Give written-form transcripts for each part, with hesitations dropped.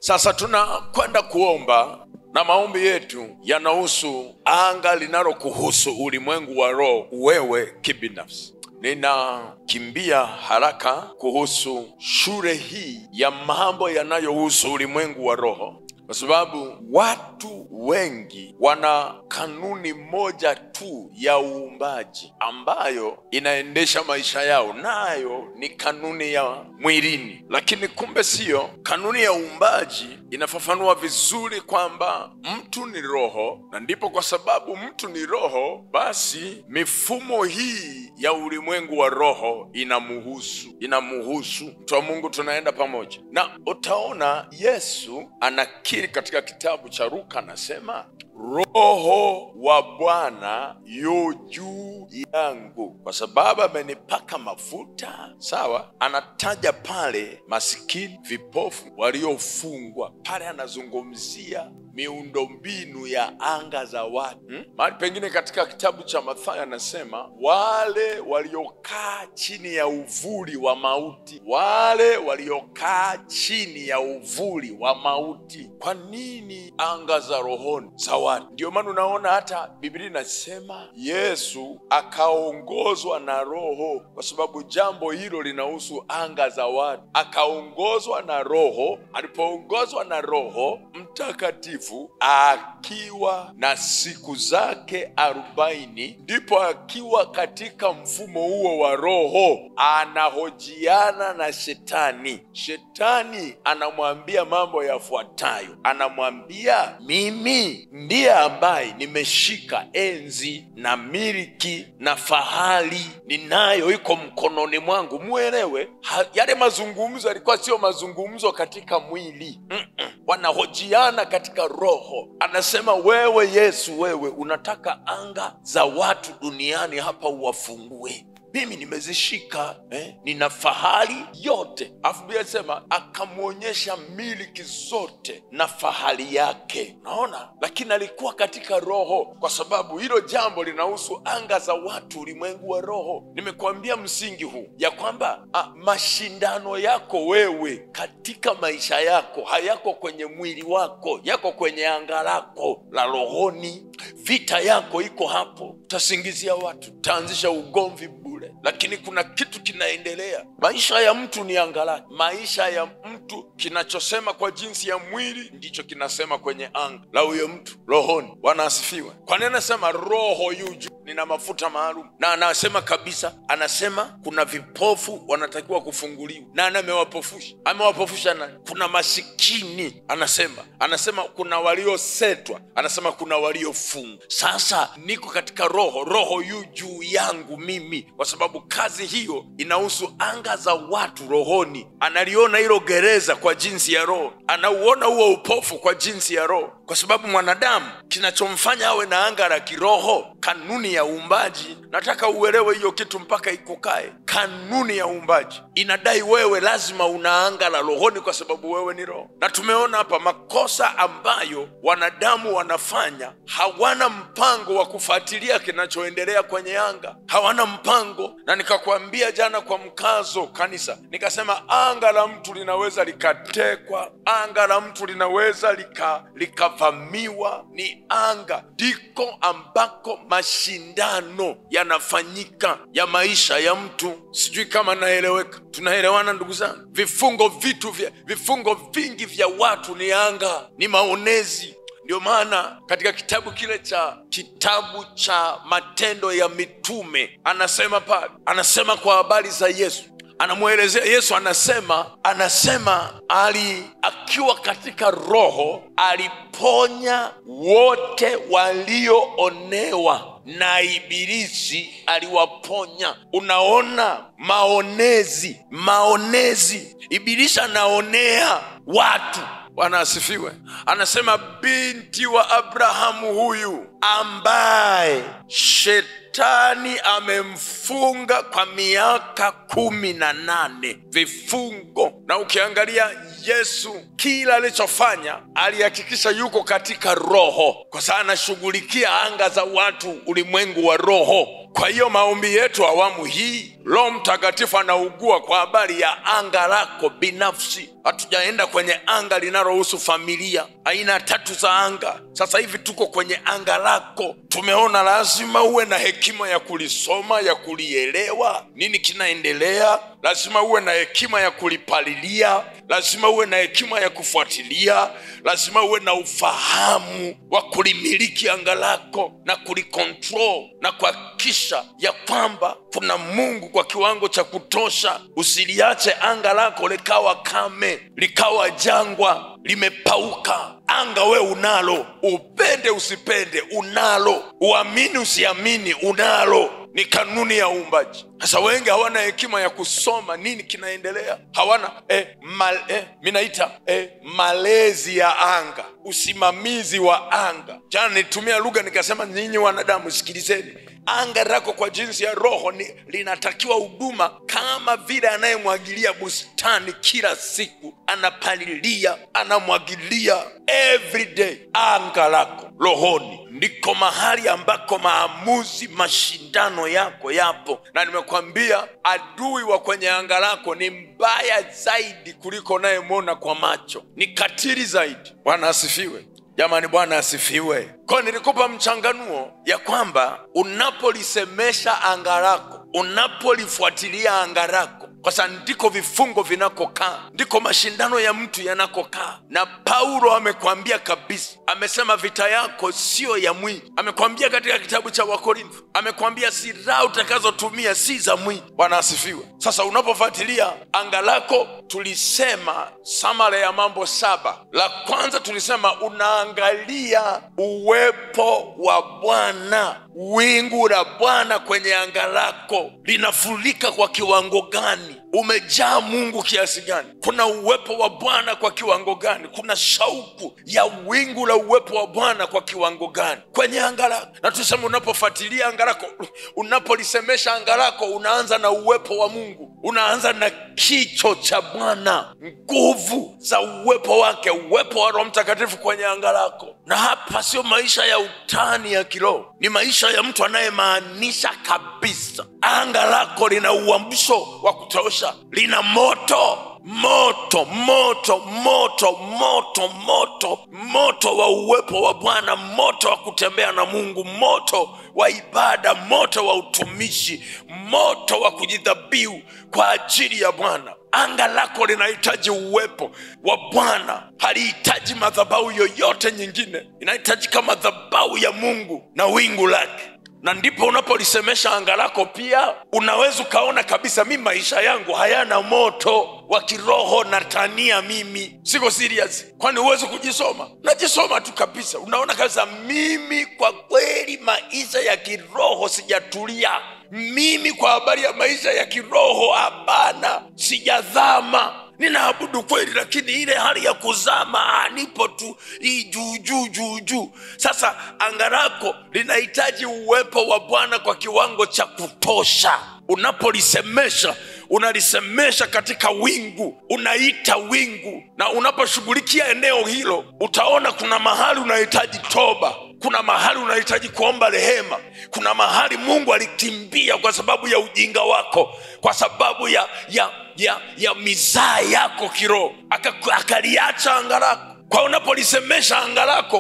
Sasa tunakwenda kuomba na maombi yetu yanahusu anga linalokuhusu ulimwengu wa roho wewe kibinafsi. Ninakimbia haraka kuhusu shule hii ya mambo yanayohusu ulimwengu wa roho, kwa sababu watu wengi wana kanuni moja tu ya uumbaji ambayo inaendesha maisha yao, nayo ni kanuni ya mwilini. Lakini kumbe sio. Kanuni ya uumbaji inafafanua vizuri kwamba mtu ni roho, na ndipo kwa sababu mtu ni roho, basi mifumo hii ya ulimwengu wa roho inamuhusu. Mtu wa Mungu, tunaenda pamoja. Na utaona Yesu anakiri katika kitabu cha Luka, anasema Roho wa Bwana yu juu yangu kwa sababu amenipaka mafuta. Sawa, anataja pale masikini, vipofu, waliofungwa. Pale anazungumzia miundombinu ya anga za watu. Mahali pengine katika kitabu cha Mathayo anasema wale waliokaa chini ya uvuli wa mauti. Wale waliokaa chini ya uvuli wa mauti. Kwa nini anga za rohoni za watu? Ndio maana unaona hata Biblia inasema Yesu akaongozwa na Roho, kwa sababu jambo hilo linahusu anga za watu. Akaongozwa na Roho. Alipoongozwa na Roho Mtakatifu, akiwa na siku zake 40, ndipo akiwa katika mfumo huo wa Roho anahojiana na Shetani. Shetani anamwambia mambo yafuatayo. Anamwambia, mimi ndiye ambaye nimeshika enzi na miliki na fahari ninayo iko mkononi mwangu. Muelewe, yale mazungumzo yalikuwa sio mazungumzo katika mwili. Wanahojiana katika roho. Anasema, wewe Yesu, wewe unataka anga za watu duniani hapa uwafungue. Mimi nimezishika, nina fahari yote. Afu Biblia inasema akamwonyesha miliki zote na fahari yake. Naona, lakini alikuwa katika roho, kwa sababu hilo jambo linahusu anga za watu, ulimwengu wa roho. Nimekuambia msingi huu ya kwamba mashindano yako wewe katika maisha yako hayako kwenye mwili wako, yako kwenye anga lako la rohoni. Vita yako iko hapo. Utasingizia watu, utaanzisha ugomvi bure, lakini kuna kitu kinaendelea. Maisha ya mtu ni anga lake. Maisha ya mtu, kinachosema kwa jinsi ya mwili ndicho kinasema kwenye anga la huyo mtu rohoni. Bwana asifiwe. Kwa nini anasema roho yu juu? Nina mafuta maalum. Na anasema kabisa, anasema kuna vipofu wanatakiwa kufunguliwa. Na amewapofusha. Amewapofusha nani? Kuna masikini. Anasema kuna waliosetwa. Anasema kuna waliofungwa. Sasa niko katika roho. Roho yu juu yangu mimi, kwa sababu kazi hiyo inahusu anga za watu rohoni. Analiona hilo gereza kwa jinsi ya roho. Anauona huo upofu kwa jinsi ya roho, kwa sababu mwanadamu kinachomfanya awe na anga la kiroho, kanuni ya uumbaji. Nataka uelewe hiyo kitu mpaka ikukae. Kanuni ya uumbaji inadai wewe lazima una anga la rohoni, kwa sababu wewe ni roho. Na tumeona hapa makosa ambayo wanadamu wanafanya. Hawana mpango wa kufuatilia kinachoendelea kwenye anga. Hawana mpango. Na nikakwambia jana kwa mkazo kanisa, nikasema anga la mtu linaweza likatekwa. Anga la mtu linaweza likavamiwa. Ni anga ndiko ambako mashindano yanafanyika ya maisha ya mtu. Sijui kama naeleweka. Tunaelewana ndugu zangu? Vifungo vingi vya watu ni anga, ni maonezi. Ndio maana katika kitabu cha Matendo ya Mitume anasema pale, anasema kwa habari za Yesu, anamuelezea Yesu, anasema akiwa katika roho aliponya wote walioonewa na Ibilisi, aliwaponya. Unaona, maonezi. Ibilisi anaonea watu. Bwana asifiwe. Anasema binti wa Abrahamu huyu ambaye Shetani Shetani amemfunga kwa miaka 18 vifungo. Na ukiangalia Yesu kila alichofanya alihakikisha yuko katika roho, kwa sababu anashughulikia anga za watu, ulimwengu wa roho. Kwa hiyo maombi yetu awamu hii, Roho Mtakatifu anaugua kwa habari ya anga lako binafsi. Hatujaenda kwenye anga linalohusu familia, aina 3 za anga. Sasa hivi tuko kwenye anga lako. Tumeona lazima uwe na hekima ya kulisoma, ya kulielewa nini kinaendelea. Lazima uwe na hekima ya kulipalilia, lazima uwe na hekima ya kufuatilia, lazima uwe na ufahamu wa kulimiliki anga lako na kulikontrol na kuhakikisha ya kwamba kuna Mungu kwa kiwango cha kutosha. Usiliache anga lako likawa kame, likawa jangwa, limepauka. Anga we unalo, upende usipende unalo, uamini usiamini unalo. Ni kanuni ya uumbaji. Sasa wengi hawana hekima ya kusoma nini kinaendelea. Hawana malezi ya anga, usimamizi wa anga. Jana nitumia lugha nikasema, nyinyi wanadamu sikilizeni. Anga lako kwa jinsi ya roho linatakiwa huduma kama vile anayemwagilia bustani kila siku, anapalilia, anamwagilia every day. Anga lako rohoni ndiko mahali ambako maamuzi, mashindano yako yapo. Na nimekwambia adui wa kwenye anga lako ni mbaya zaidi kuliko unayemwona kwa macho, ni katili zaidi. Bwana asifiwe. Jamani, Bwana asifiwe. Kwa nilikupa mchanganuo ya kwamba unapolisemesha anga lako, unapolifuatilia anga lako, kwa sababu ndiko vifungo vinakokaa, ndiko mashindano ya mtu yanakokaa. Na Paulo amekwambia kabisa, amesema vita yako sio ya mwili. Amekwambia katika kitabu cha Wakorintho, amekwambia silaha utakazotumia si za mwili. Bwana asifiwe. Sasa unapofuatilia anga lako, tulisema samara ya mambo 7. La kwanza tulisema unaangalia uwepo wa Bwana. Wingu la Bwana kwenye anga lako linafurika kwa kiwango gani? Umejaa Mungu kiasi gani? Kuna uwepo wa Bwana kwa kiwango gani? Kuna shauku ya wingu la uwepo wa Bwana kwa kiwango gani kwenye anga lako? Na tuseme unapofuatilia anga lako, unapolisemesha anga lako, unaanza na uwepo wa Mungu, unaanza na kicho cha Bwana, nguvu za uwepo wake, uwepo wa Roho Mtakatifu kwenye anga lako. Na hapa sio maisha ya utani ya kiroho, ni maisha ya mtu anayemaanisha kabisa. Anga lako lina uamsho wa kutosha, lina moto wa uwepo wa Bwana, moto wa kutembea na Mungu, moto wa ibada, moto wa utumishi, moto wa kujidhabihu kwa ajili ya Bwana. Anga lako linahitaji uwepo wa Bwana, halihitaji madhabahu yoyote nyingine, inahitajika madhabahu ya Mungu na wingu lake. Na ndipo unapolisemesha anga lako pia unaweza ukaona kabisa, mimi maisha yangu hayana moto wa kiroho, na tania mimi siko serious. Kwani uweze kujisoma? Najisoma tu kabisa, unaona kabisa mimi kwa kweli maisha ya kiroho sijatulia. Mimi kwa habari ya maisha ya kiroho hapana, sijadhama. Ninaabudu kweli, lakini ile hali ya kuzama nipo tu juu. Sasa anga lako linahitaji uwepo wa Bwana kwa kiwango cha kutosha. Unapolisemesha, unalisemesha katika wingu, unaita wingu. Na unaposhughulikia eneo hilo, utaona kuna mahali unahitaji toba, kuna mahali unahitaji kuomba rehema, kuna mahali Mungu alikimbia kwa sababu ya ujinga wako, kwa sababu ya mizaa yako kiroho, akaliacha anga lako. Kwa unapolisemesha anga lako,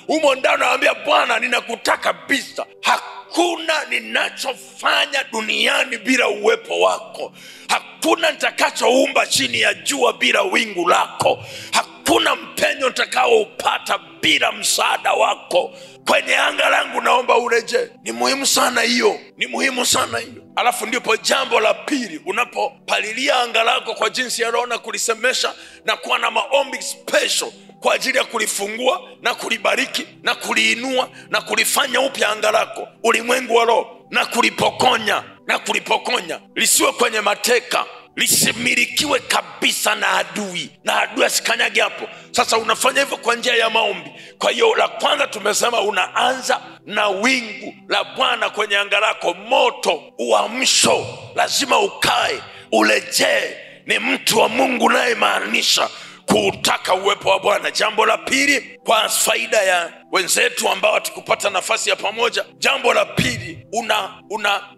umo ndani unaambia Bwana, ninakutaka kabisa. Hakuna ninachofanya duniani bila uwepo wako. Hakuna nitakachoumba chini ya jua bila wingu lako. Hakuna mpenyo nitakaoupata bila msaada wako. Kwenye anga langu naomba ureje. Ni muhimu sana hiyo, ni muhimu sana hiyo. Alafu ndipo jambo la pili, unapopalilia anga lako kwa jinsi ya roho na kulisemesha na kuwa na maombi special kwa ajili ya kulifungua na kulibariki na kuliinua na kulifanya upya anga lako, ulimwengu wa roho, na kulipokonya lisiwe kwenye mateka, lisimilikiwe kabisa na adui, na adui asikanyage hapo. Sasa unafanya hivyo kwa njia ya maombi. Kwa hiyo la kwanza tumesema unaanza na wingu la Bwana kwenye anga lako, moto, uamsho. Lazima ukae, urejee. Ni mtu wa Mungu naye maanisha kutaka uwepo wa Bwana. Jambo la pili, kwa faida ya wenzetu ambao hatukupata nafasi ya pamoja, jambo la pili,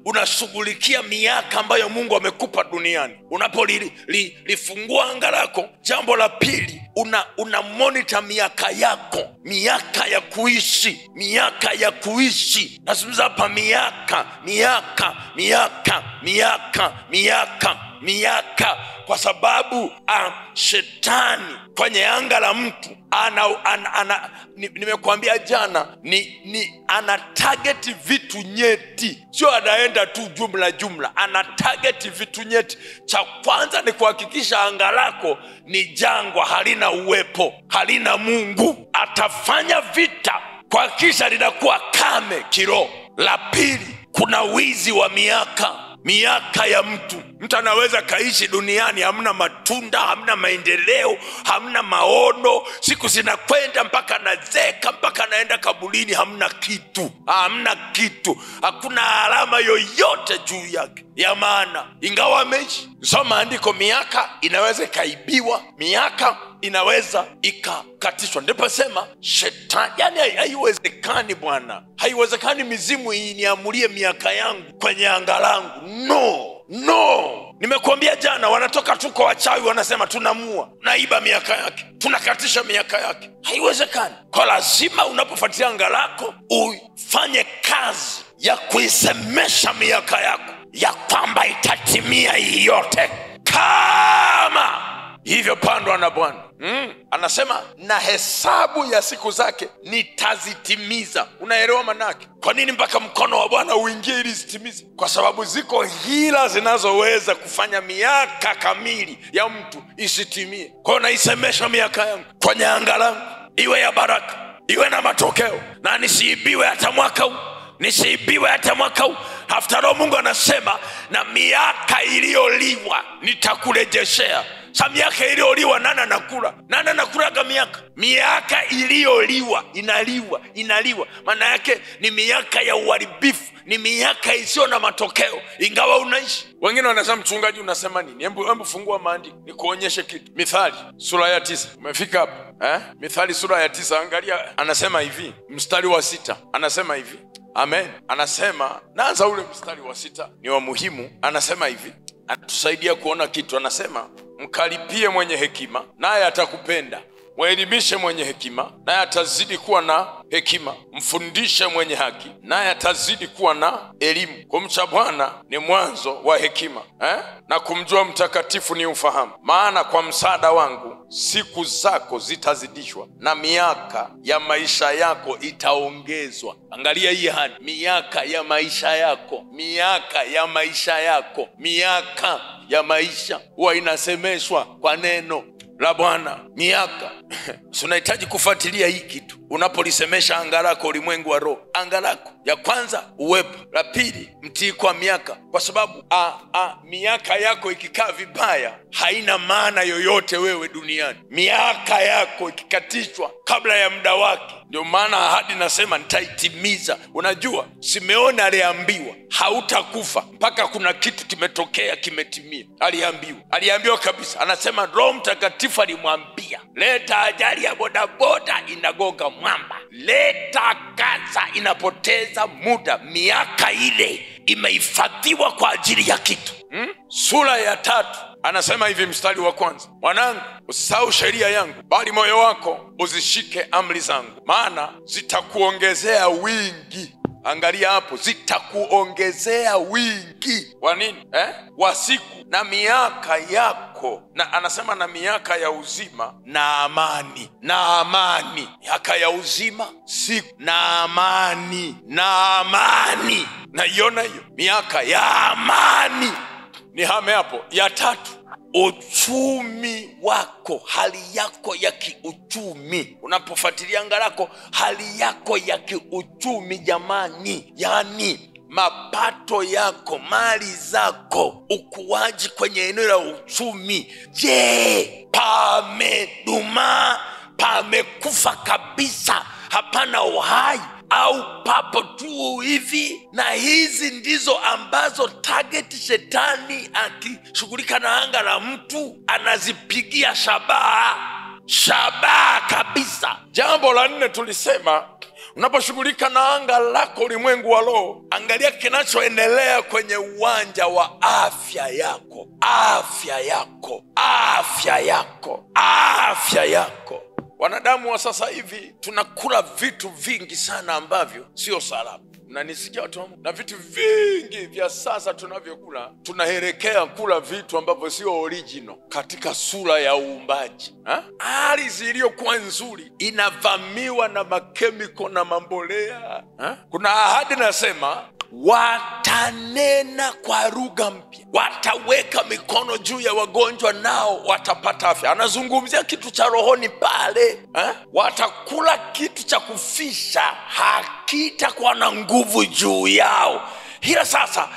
unashughulikia miaka ambayo Mungu amekupa duniani. Unapolifungua anga lako, jambo la pili, una monitor miaka yako, miaka ya kuishi, miaka ya kuishi. Nazungumza hapa miaka, kwa sababu shetani kwenye anga la mtu nimekuambia jana, ana target vitu nyeti, sio anaenda tu jumla, ana target vitu nyeti. Cha kwanza ni kuhakikisha anga lako ni jangwa, halina uwepo, halina Mungu. Atafanya vita kuhakikisha linakuwa kame kiroho. La pili, kuna wizi wa miaka ya mtu. Mtu anaweza kaishi duniani, hamna matunda, hamna maendeleo, hamna maono. Siku zinakwenda mpaka anazeka, mpaka anaenda kaburini, hamna kitu, hakuna alama yoyote juu yake ya maana, ingawa ameishi. Soma andiko, miaka inaweza ikaibiwa, miaka inaweza ikakatishwa. Ndipo sema shetani, yani haiwezekani Bwana, haiwezekani mizimu iniamulie miaka yangu kwenye anga langu. No. Nimekuambia jana, wanatoka tu kwa wachawi, wanasema tunamua, naiba miaka yake, tunakatisha miaka yake. Haiwezekani. Kwa lazima unapofuatia anga lako ufanye kazi ya kuisemesha miaka yako ya kwamba itatimia hii yote kama hivyo pandwa na Bwana. Anasema na hesabu ya siku zake nitazitimiza. Unaelewa manake? Kwa nini mpaka mkono wa Bwana uingie ili zitimize? Kwa sababu ziko hila zinazoweza kufanya miaka kamili ya mtu isitimie. Kwa hiyo naisemesha miaka yangu kwenye anga langu, iwe ya baraka, iwe na matokeo, na nisiibiwe hata mwaka huu. After all, Mungu anasema na miaka iliyoliwa nitakurejeshea. Sa miaka iliyoliwa nana nakula miaka iliyoliwa inaliwa. Maana yake ni miaka ya uharibifu, ni miaka isiyo na matokeo ingawa unaishi. Wengine wanasema mchungaji unasema nini? Hebu fungua maandiko nikuonyeshe kitu. Mithali sura ya 9. Umefika hapo? Mithali sura ya 9, angalia, anasema hivi, mstari wa 6. Anasema hivi. Amen. Anasema, naanza ule mstari wa 6, ni wa muhimu. Anasema hivi, atusaidia kuona kitu. Anasema, mkaripie mwenye hekima naye atakupenda, mwelimishe mwenye hekima naye atazidi kuwa na hekima, mfundishe mwenye haki naye atazidi kuwa na elimu. Kumcha Bwana ni mwanzo wa hekima, na kumjua mtakatifu ni ufahamu. Maana kwa msaada wangu siku zako zitazidishwa na miaka ya maisha yako itaongezwa. Angalia hii hadi miaka ya maisha yako, miaka ya maisha huwa inasemeshwa kwa neno la Bwana. Miaka unahitaji kufuatilia hii kitu unapolisemesha anga lako, ulimwengu wa roho. Anga lako, ya kwanza uwepo, la pili mtii kwa miaka, kwa sababu miaka yako ikikaa vibaya haina maana yoyote wewe duniani. Miaka yako ikikatishwa kabla ya muda wake, ndio maana ahadi nasema nitaitimiza. Unajua Simeoni aliambiwa hautakufa mpaka kuna kitu kimetokea, kimetimia. Aliambiwa kabisa. Anasema Roho Mtakatifu alimwambia, leta ajali ya bodaboda inagonga mwamba, leta kansa inapoteza muda. Miaka ile imehifadhiwa kwa ajili ya kitu. Sura ya 3 anasema hivi, mstari wa 1, mwanangu, usisahau sheria yangu, bali moyo wako uzishike amri zangu, maana zitakuongezea wingi. Angalia hapo, zitakuongezea wingi wa nini? Wa siku na miaka yako. Na anasema na miaka ya uzima na amani. Miaka ya uzima, siku na amani. Naiona hiyo miaka ya amani. Ni hame hapo. Ya 3, uchumi wako, hali yako ya kiuchumi. Unapofuatilia anga lako, hali yako ya kiuchumi jamani, yani mapato mapato yako, mali zako, ukuaji kwenye eneo la uchumi, je, pamedumaa, pamekufa kabisa, hapana uhai, au papo tu hivi? Na hizi ndizo ambazo target shetani akishughulika na anga la mtu anazipigia shabaha kabisa. Jambo la 4 tulisema, unaposhughulika na anga lako, ulimwengu wa roho, angalia kinachoendelea kwenye uwanja wa afya yako. Afya yako. Wanadamu wa sasa hivi tunakula vitu vingi sana ambavyo sio salama. Mnanisikia watu wangu? Na vitu vingi vya sasa tunavyokula, tunaelekea kula vitu ambavyo sio original katika sura ya uumbaji. Ardhi iliyokuwa nzuri inavamiwa na makemiko na mambolea. Kuna ahadi nasema, watanena kwa lugha mpya, wataweka mikono juu ya wagonjwa nao watapata afya. Anazungumzia kitu cha rohoni pale. Watakula kitu cha kufisha, hakitakuwa na nguvu juu yao. Hila sasa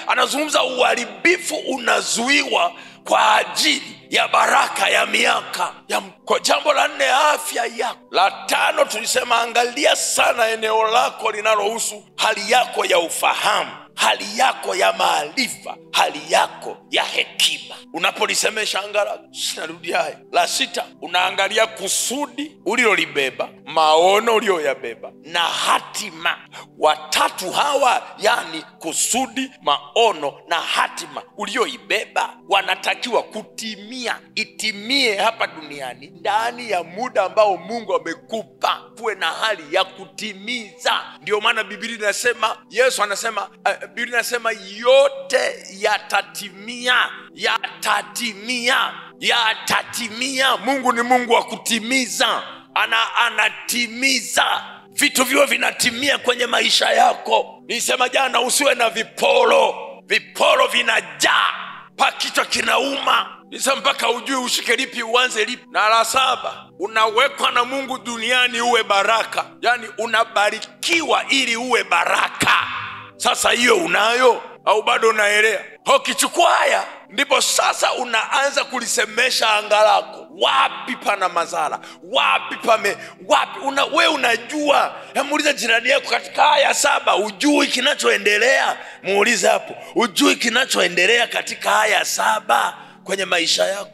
anazungumza uharibifu unazuiwa kwa ajili ya baraka ya miaka ya. Kwa jambo la 4, afya yako. La 5 tulisema, angalia sana eneo lako linalohusu hali yako ya ufahamu, hali yako ya maarifa, hali yako ya hekima. Unapolisemesha anga lako, sinarudi haya. La 6, unaangalia kusudi ulilolibeba, maono ulioyabeba na hatima. Watatu hawa, yani kusudi, maono na hatima ulioibeba, wanatakiwa kutimia. Itimie hapa duniani ndani ya muda ambao Mungu amekupa. Kuwe na hali ya kutimiza. Ndio maana Biblia inasema, Yesu anasema, Biblia inasema yote yatatimia. Mungu ni Mungu wa kutimiza. Anatimiza. Vitu vyo vinatimia kwenye maisha yako. Nisema jana, usiwe na viporo. Viporo vinajaa, kichwa kinauma. Nisema mpaka ujue ushike lipi uanze lipi. Na la 7, unawekwa na Mungu duniani uwe baraka. Yani unabarikiwa ili uwe baraka. Sasa hiyo unayo au bado unaelea? Ukichukua haya, ndipo sasa unaanza kulisemesha anga lako. Wapi pana madhara? Wapi? Wewe unajua. Muulize jirani yako katika haya 7, ujui kinachoendelea? Muulize hapo, ujui kinachoendelea katika haya 7 kwenye maisha yako?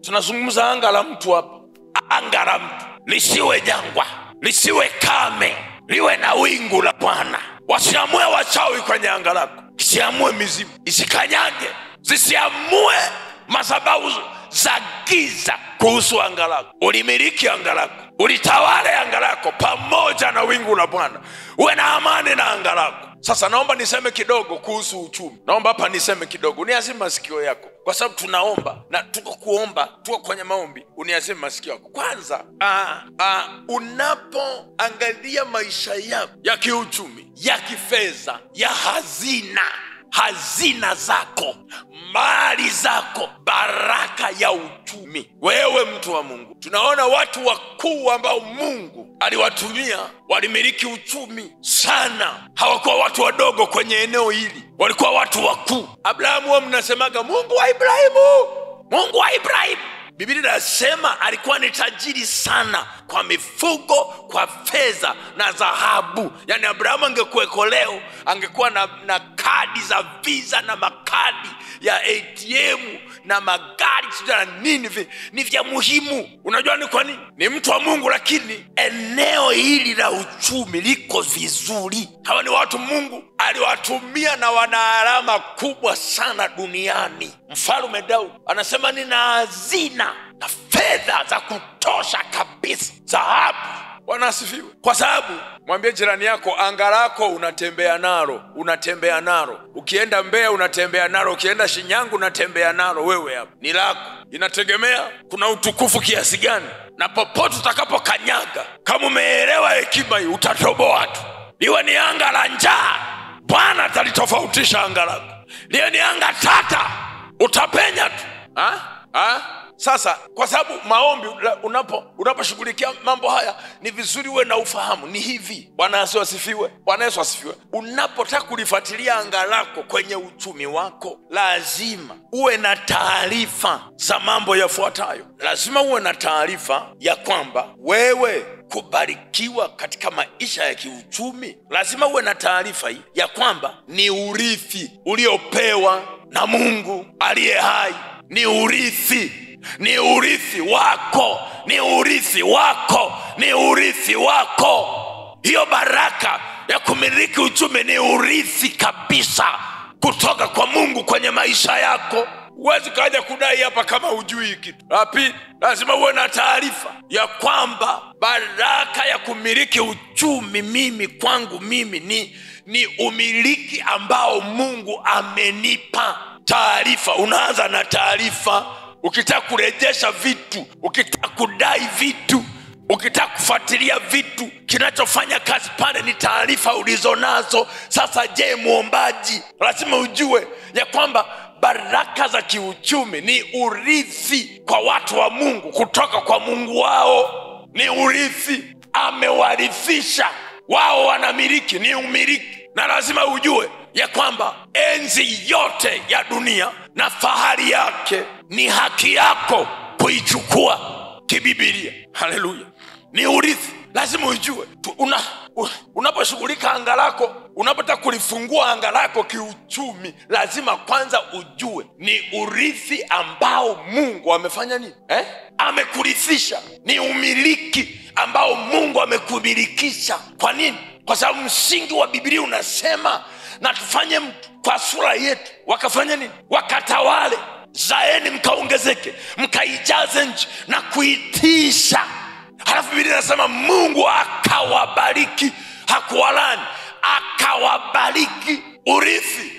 Tunazungumza anga la mtu hapa. Anga la mtu lisiwe jangwa, lisiwe kame, liwe na wingu la Bwana. Wasiamue wachawi kwenye anga lako, isiamue mizimu, isikanyage, zisiamue madhabahu za giza kuhusu anga lako. Ulimiliki anga lako, ulitawale anga lako pamoja na wingu la Bwana. Uwe na amani na anga lako. Sasa naomba niseme kidogo kuhusu uchumi. Naomba hapa niseme kidogo. Uniazime masikio yako, kwa sababu tunaomba na tuko kwenye maombi. Uniazime masikio yako. Kwanza, unapoangalia maisha yako ya kiuchumi, ya kifedha, ya hazina zako, mali zako, baraka ya uchumi, wewe mtu wa Mungu, tunaona watu wakuu ambao Mungu aliwatumia walimiliki uchumi sana. Hawakuwa watu wadogo kwenye eneo hili, walikuwa watu wakuu. Abrahamu, mnasemaga Mungu wa Ibrahimu. Biblia inasema alikuwa ni tajiri sana kwa mifugo, kwa fedha na dhahabu. Yani Abrahamu angekuweko leo, angekuwa na kadi za visa na makadi ya ATM na magari na nini, ni vya muhimu. Unajua ni kwa nini? Ni mtu wa Mungu, lakini eneo hili la uchumi liko vizuri. Hawa ni watu Mungu aliwatumia na wana alama kubwa sana duniani. Mfalme Daudi anasema nina hazina na fedha za kutosha kabisa, dhahabu. Wanasifiwe. Kwa sababu, mwambie jirani yako, anga lako unatembea nalo. Ukienda Mbeya unatembea nalo, ukienda Shinyanga unatembea nalo. Wewe hapo ni lako. Inategemea kuna utukufu kiasi gani, na popote utakapokanyaga, kama umeelewa hekima hii, utatoboa tu. Liwe ni anga la njaa, Bwana atalitofautisha anga lako. Liwe ni anga tata, utapenya tu. Sasa kwa sababu maombi unaposhughulikia mambo haya ni vizuri uwe na ufahamu. Ni hivi, Bwana Yesu asifiwe. Bwana Yesu asifiwe. Unapotaka kulifuatilia anga lako kwenye uchumi wako, lazima uwe na taarifa za mambo yafuatayo. Lazima uwe na taarifa ya kwamba wewe kubarikiwa katika maisha ya kiuchumi, lazima uwe na taarifa hii ya kwamba ni urithi uliopewa na Mungu aliye hai. Ni urithi, ni urithi wako, ni urithi wako, ni urithi wako. Hiyo baraka ya kumiliki uchumi ni urithi kabisa kutoka kwa Mungu kwenye maisha yako. Huwezi kaja kudai hapa kama hujui kitu. Pili, lazima uwe na taarifa ya kwamba baraka ya kumiliki uchumi mimi kwangu mimi ni umiliki ambao Mungu amenipa. Taarifa, unaanza na taarifa. Ukitaka kurejesha vitu, ukitaka kudai vitu, ukitaka kufuatilia vitu, kinachofanya kazi pale ni taarifa ulizonazo. Sasa je, muombaji, lazima ujue ya kwamba baraka za kiuchumi ni urithi kwa watu wa Mungu kutoka kwa Mungu wao. Ni urithi, amewarithisha wao, wanamiliki, ni umiliki. Na lazima ujue ya kwamba enzi yote ya dunia na fahari yake ni haki yako kuichukua kibibilia. Haleluya. Ni urithi. Lazima ujue unaposhughulika anga lako, unapotaka kulifungua anga lako kiuchumi, lazima kwanza ujue ni urithi ambao Mungu amefanya nini? Amekurithisha. Ni umiliki ambao Mungu amekumilikisha. Kwa nini? Kwa sababu msingi wa Biblia unasema na tufanye mtu kwa sura yetu, wakafanya nini? Wakatawale, zaeni mkaongezeke, mkaijaze nchi na kuitisha. Halafu Biblia inasema Mungu akawabariki, hakuwalani, akawabariki. Urithi,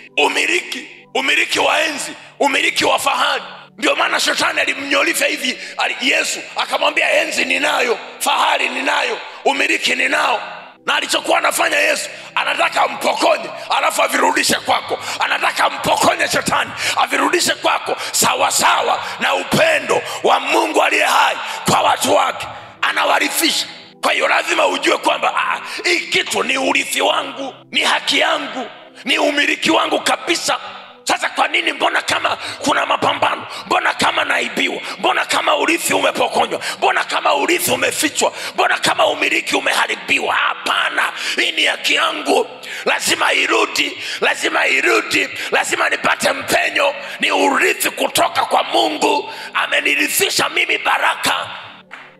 umiliki wa enzi, umiliki wa fahari. Ndio maana shetani alimnyolifia hivi Yesu, akamwambia enzi ninayo, fahari ninayo, umiliki ninao. Na alichokuwa anafanya Yesu, anataka ampokonye alafu avirudishe kwako. Anataka ampokonye shetani, avirudishe kwako sawa sawa na upendo wa Mungu aliye hai kwa watu wake. Anawarithisha. Kwa hiyo lazima ujue kwamba hii kitu ni urithi wangu, ni haki yangu, ni umiliki wangu kabisa. Sasa kwa nini? Mbona kama kuna mapambano? Mbona kama naibiwa? Mbona kama urithi umepokonywa? Mbona kama urithi umefichwa? Mbona kama umiliki umeharibiwa? Hapana, hii ni haki yangu, lazima irudi, lazima irudi, lazima nipate mpenyo. Ni urithi kutoka kwa Mungu, amenirithisha mimi baraka.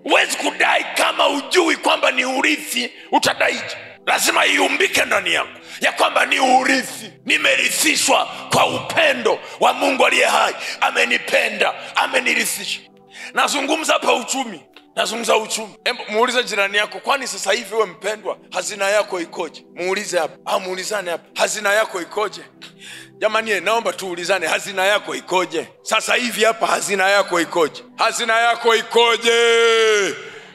Huwezi kudai kama ujui kwamba ni urithi. Utadaije? Lazima iumbike ndani yako ya kwamba ni urithi, nimerithishwa kwa upendo wa Mungu aliye hai. Amenipenda, amenirithisha. Nazungumza hapa uchumi, nazungumza uchumi. Muulize jirani yako, kwani sasa hivi wewe mpendwa, hazina yako ikoje? Muulize hapa, muulizane hapa, hazina yako ikoje? Jamani, naomba tuulizane, hazina yako ikoje? Sasa hivi hapa, hazina yako ikoje? Hazina yako ikoje?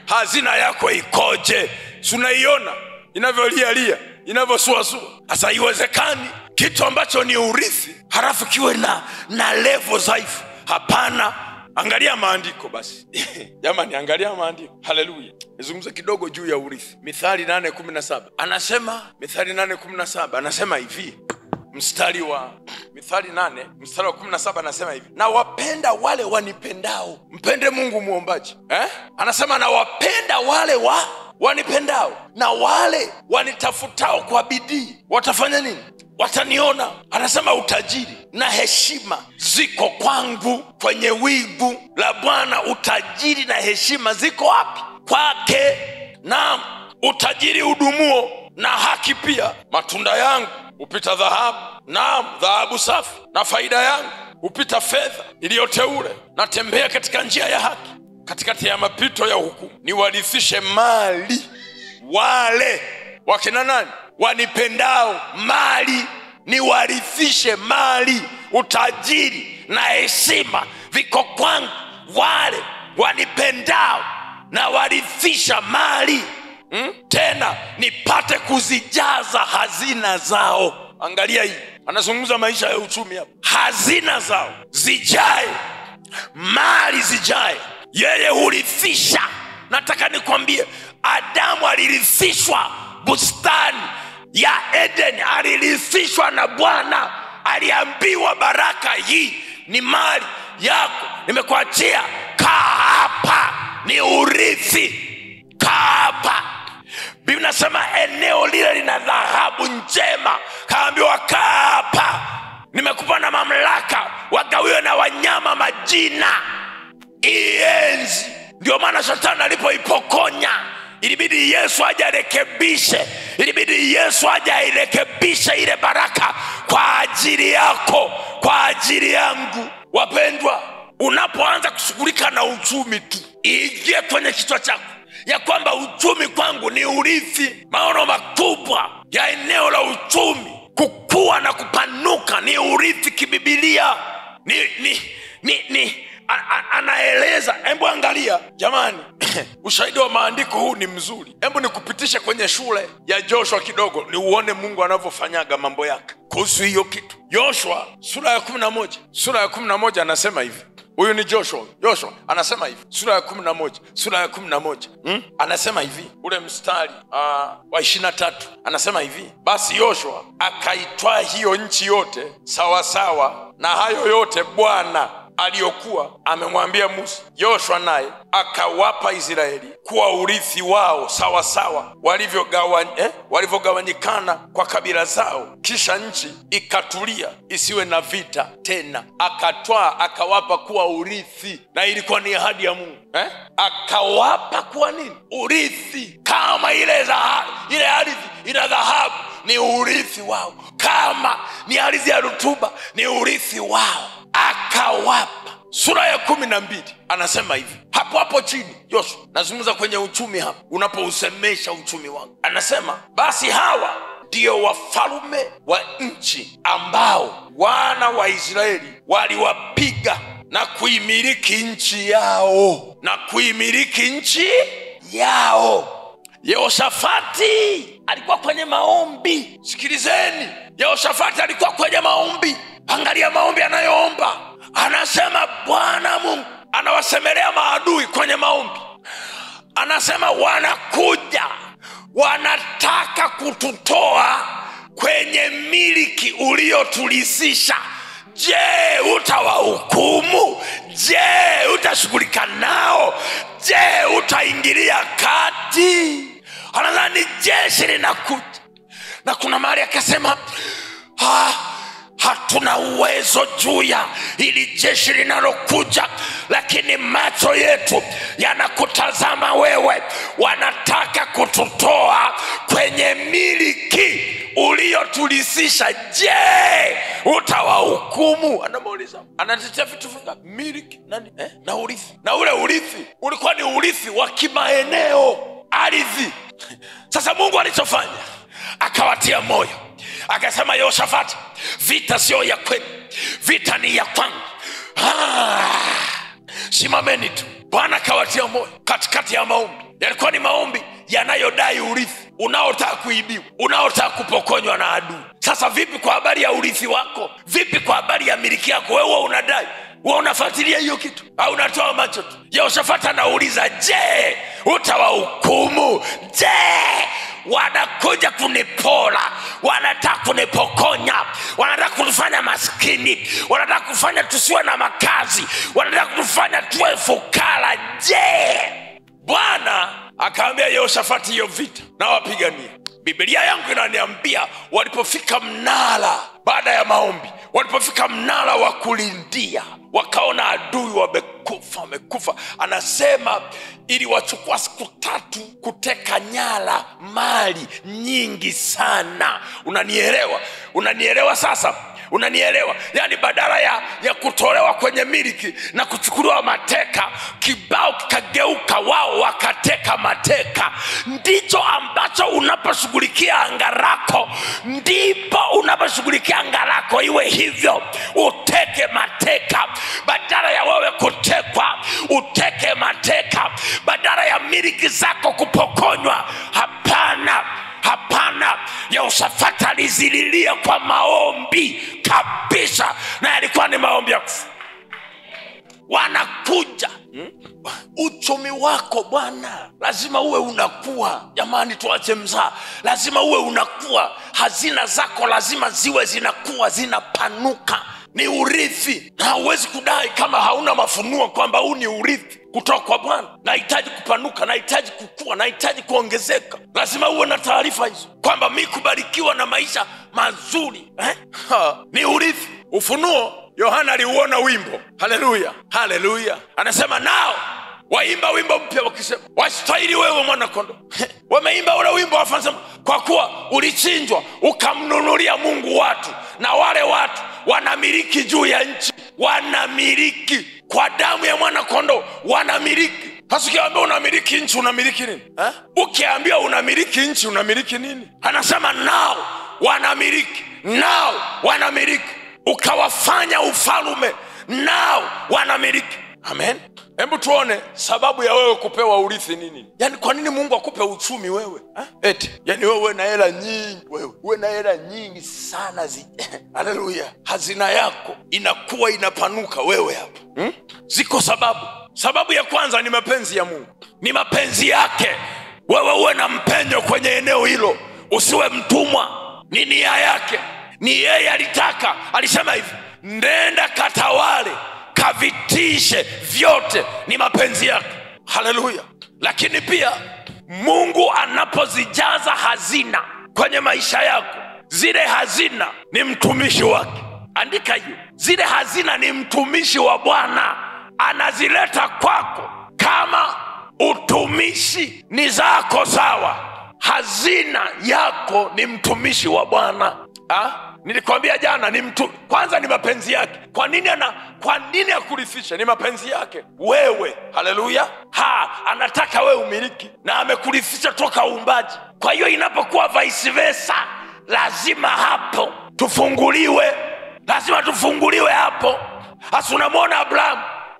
Hazina yako ikoje? Tunaiona inavyolia, inavyosuasua. Sasa iwezekani kitu ambacho ni urithi halafu kiwe na level dhaifu. Hapana, angalia maandiko basi. Jamani, angalia maandiko. Haleluya. Nizungumze kidogo juu ya urithi. Mithali 8:17 anasema, Mithali 8:17 anasema hivi, mstari wa Mithali 8 mstari wa 17 anasema hivi, na wapenda wale wanipendao. Mpende Mungu muombaji. Anasema na wapenda wale wanipendao, na wale wanitafutao kwa bidii watafanya nini? Wataniona. Anasema utajiri na heshima ziko kwangu. Kwenye wingu la Bwana utajiri na heshima ziko wapi? Kwake. Naam, utajiri udumuo na haki pia. Matunda yangu upita dhahabu, naam, dhahabu safi, na faida yangu upita fedha iliyoteule. Natembea katika njia ya haki katikati ya mapito ya hukumu. Niwarithishe mali wale wakina nani? Wanipendao. Mali, niwarithishe mali, utajiri na heshima viko kwangu. Wale wanipendao na warithisha mali, tena nipate kuzijaza hazina zao. Angalia hii, anazungumza maisha ya uchumi hapa. Hazina zao zijae. mali zijae. Yeye hurithisha. Nataka nikwambie, Adamu alirithishwa bustani ya Eden, alirithishwa na Bwana. Aliambiwa baraka hii ni mali yako, nimekuachia, kaa hapa, ni urithi, kaa hapa. Biblia inasema eneo lile lina dhahabu njema, kaambiwa kaa hapa, nimekupa na mamlaka, wagawiwe na wanyama majina, ienzi. Ndio maana Shetani alipoipokonya, ilibidi Yesu aje arekebishe, ilibidi Yesu aje airekebishe ile baraka kwa ajili yako, kwa ajili yangu. Wapendwa, unapoanza kushughulika na uchumi tu, ingie kwenye kichwa chako ya kwamba uchumi kwangu ni urithi. Maono makubwa ya eneo la uchumi, kukua na kupanuka, ni urithi kibibilia. Anaeleza. Hebu angalia jamani, ushahidi wa maandiko huu ni mzuri. Hebu nikupitishe kwenye shule ya Joshua kidogo, ni uone Mungu anavyofanyaga mambo yake kuhusu hiyo kitu. Joshua sura ya 11, sura ya 11 anasema hivi. Huyu ni Joshua anasema hivi, sura ya 11 anasema hivi, ule mstari wa 23 anasema hivi: basi Joshua akaitwaa hiyo nchi yote sawa sawa na hayo yote Bwana aliyokuwa amemwambia Musa. Joshua naye akawapa Israeli kuwa urithi wao sawa sawa walivyogawanyikana kwa kabila zao. Kisha nchi ikatulia, isiwe na vita tena. Akatwaa akawapa kuwa urithi, na ilikuwa ni ahadi ya Mungu. Akawapa kuwa nini? Urithi. Kama ile ardhi ina dhahabu, ni urithi wao. Kama ni ardhi ya rutuba, ni urithi wao. Akawapa. Sura ya 12 anasema hivi, hapo chini Joshua nazungumza kwenye uchumi hapa, unapousemesha uchumi wako. Anasema basi hawa ndio wafalme wa nchi ambao wana wa Israeli waliwapiga na kuimiliki nchi yao. Yehoshafati alikuwa kwenye maombi. Sikilizeni, Yehoshafati alikuwa kwenye maombi. Angalia maombi anayoomba. Anasema Bwana Mungu anawasemelea maadui kwenye maombi. Anasema wanakuja, wanataka kututoa kwenye miliki uliotulisisha. Je, utawahukumu? Je, utashughulika nao? Je, utaingilia kati? Anadhani jeshi linakuja. Na kuna mahali akasema hatuna uwezo juu ya ili jeshi linalokuja, lakini macho yetu yanakutazama wewe. Wanataka kututoa kwenye miliki uliotulisisha. Je, utawahukumu? Anamuuliza, anatetea vitu vingapi? Miliki nani? Na urithi. Na ule urithi ulikuwa ni urithi wa kimaeneo, ardhi. Sasa Mungu alichofanya, akawatia moyo. Akasema, Yehoshafati, vita sio ya kwenu, vita ni ya kwangu. Simameni tu. Bwana akawatia moyo katikati ya maombi. Yalikuwa ni maombi yanayodai urithi, unaotaka kuibiwa, unaotaka kupokonywa na adui. Sasa vipi kwa habari ya urithi wako? Vipi kwa habari ya miliki yako? Wewe unadai, wewe unafuatilia hiyo kitu au unatoa macho tu? Yehoshafati anauliza, je, utawahukumu? Je, wanakuja kunipora, wanataka kunipokonya, wanataka kutufanya maskini, wanataka kufanya tusiwe na makazi, wanataka kutufanya tuwe fukara. Je? Bwana akaambia Yehoshafati, hiyo vita na wapigania. Biblia yangu inaniambia walipofika mnara, baada ya maombi, walipofika mnara wa kulindia, wakaona adui wamekufa. Anasema ili wachukua siku 3 kuteka nyara mali nyingi sana. Unanielewa sasa? Unanielewa? Yani badala ya kutolewa kwenye miliki na kuchukuliwa mateka, kibao kikageuka, wao wakateka mateka. Ndicho ambacho unaposhughulikia anga lako, ndipo unaposhughulikia anga lako iwe hivyo. Uteke mateka. Badala ya wewe kutekwa, uteke mateka. Badala ya miliki zako kupokonywa. Hapana. Yehoshafati alizililia kwa maombi kabisa, na yalikuwa ni maombi ya kufa. wanakuja. Uchumi wako bwana lazima uwe unakuwa. Jamani, tuache mzaa, lazima uwe unakuwa. Hazina zako lazima ziwe zinakuwa, zinapanuka. Ni urithi, na huwezi kudai kama hauna mafunuo kwamba huu ni urithi kutoka kwa Bwana. Nahitaji kupanuka, nahitaji kukua, nahitaji kuongezeka. Lazima uwe na taarifa hizo kwamba mimi kubarikiwa na maisha mazuri ni urithi. Ufunuo, Yohana aliuona wimbo. Haleluya, haleluya. Anasema nao waimba wimbo mpya wakisema, wastahili wewe mwana kondoo. Wameimba ule wimbo wafanya, kwa kuwa ulichinjwa ukamnunulia Mungu watu, na wale watu wanamiliki juu ya nchi. Wanamiliki kwa damu ya mwana kondoo, wanamiliki. Hasa ukiambiwa unamiliki nchi, unamiliki nini? Ukiambiwa unamiliki nchi, unamiliki nini? Anasema nao wanamiliki, nao wanamiliki. Ukawafanya ufalme, nao wanamiliki. Amen. Hebu tuone sababu ya wewe kupewa urithi nini? Yaani kwa nini Mungu akupe uchumi wewe? Eti yaani wewe na hela nyingi, wewe na hela nyingi sana haleluya. Hazina yako inakuwa inapanuka wewe hapa. Ziko sababu. Sababu ya kwanza ni mapenzi ya Mungu. Ni mapenzi yake wewe uwe na mpenyo kwenye eneo hilo, usiwe mtumwa. Ni nia yake. Ni yeye alitaka, alisema hivi, nenda katawale, kavitishe vyote. Ni mapenzi yake. Haleluya. Lakini pia Mungu anapozijaza hazina kwenye maisha yako, zile hazina ni mtumishi wake. Andika hiyo, zile hazina ni mtumishi wa Bwana, anazileta kwako. Kama utumishi ni zako sawa, hazina yako ni mtumishi wa Bwana. Nilikwambia jana ni kwanza ni mapenzi yake. Kwa nini akurithisha? Ni mapenzi yake wewe. Haleluya. Anataka wewe umiliki, na amekurithisha toka uumbaji. Kwa hiyo inapokuwa vice versa, lazima hapo tufunguliwe. Lazima tufunguliwe hapo. Hasa unamwona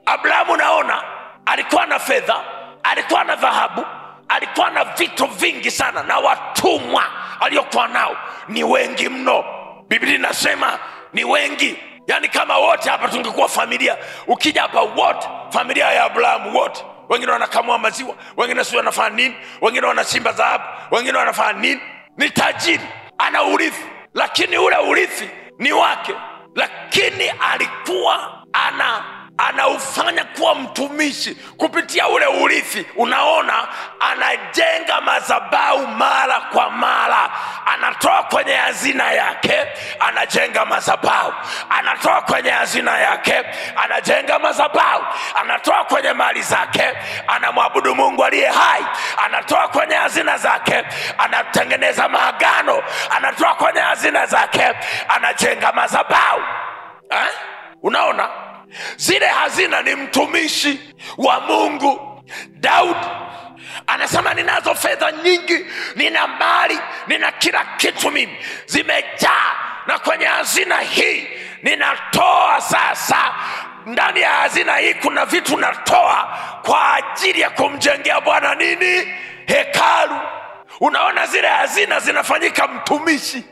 Abrahamu naona alikuwa na fedha, alikuwa na dhahabu, alikuwa na vitu vingi sana, na watumwa aliokuwa nao ni wengi mno. Biblia inasema ni wengi. Yaani kama wote hapa tungekuwa familia, ukija hapa wote, familia ya Abrahamu wote, wengine wanakamua maziwa, wengine sio wanafanya nini, wengine wanachimba dhahabu, wengine wanafanya nini. Ni tajiri, ana urithi, lakini ule urithi ni wake, lakini alikuwa anaufanya kuwa mtumishi kupitia ule urithi. Unaona, anajenga madhabahu mara kwa mara. Anatoa kwenye hazina yake, anajenga madhabahu. Anatoa kwenye hazina yake, anajenga madhabahu. Anatoa kwenye mali zake, anamwabudu Mungu aliye hai. Anatoa kwenye hazina zake, anatengeneza maagano. Anatoa kwenye hazina zake, anajenga madhabahu. Unaona? Zile hazina ni mtumishi wa Mungu. Daudi anasema, ninazo fedha nyingi, nina mali, nina kila kitu, mimi zimejaa, na kwenye hazina hii ninatoa sasa. Ndani ya hazina hii kuna vitu natoa kwa ajili ya kumjengea Bwana nini? Hekalu. Unaona, zile hazina zinafanyika mtumishi.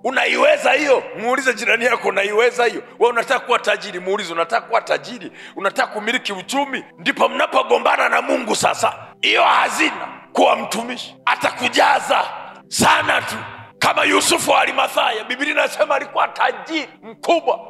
Unaiweza hiyo? Muulize jirani yako, unaiweza hiyo? Wewe unataka kuwa tajiri, muulize, unataka kuwa tajiri? Unataka kumiliki uchumi? Ndipo mnapogombana na Mungu sasa. Hiyo hazina kuwa mtumishi atakujaza sana tu. Kama Yusufu wa Arimathaya, Biblia inasema alikuwa tajiri mkubwa.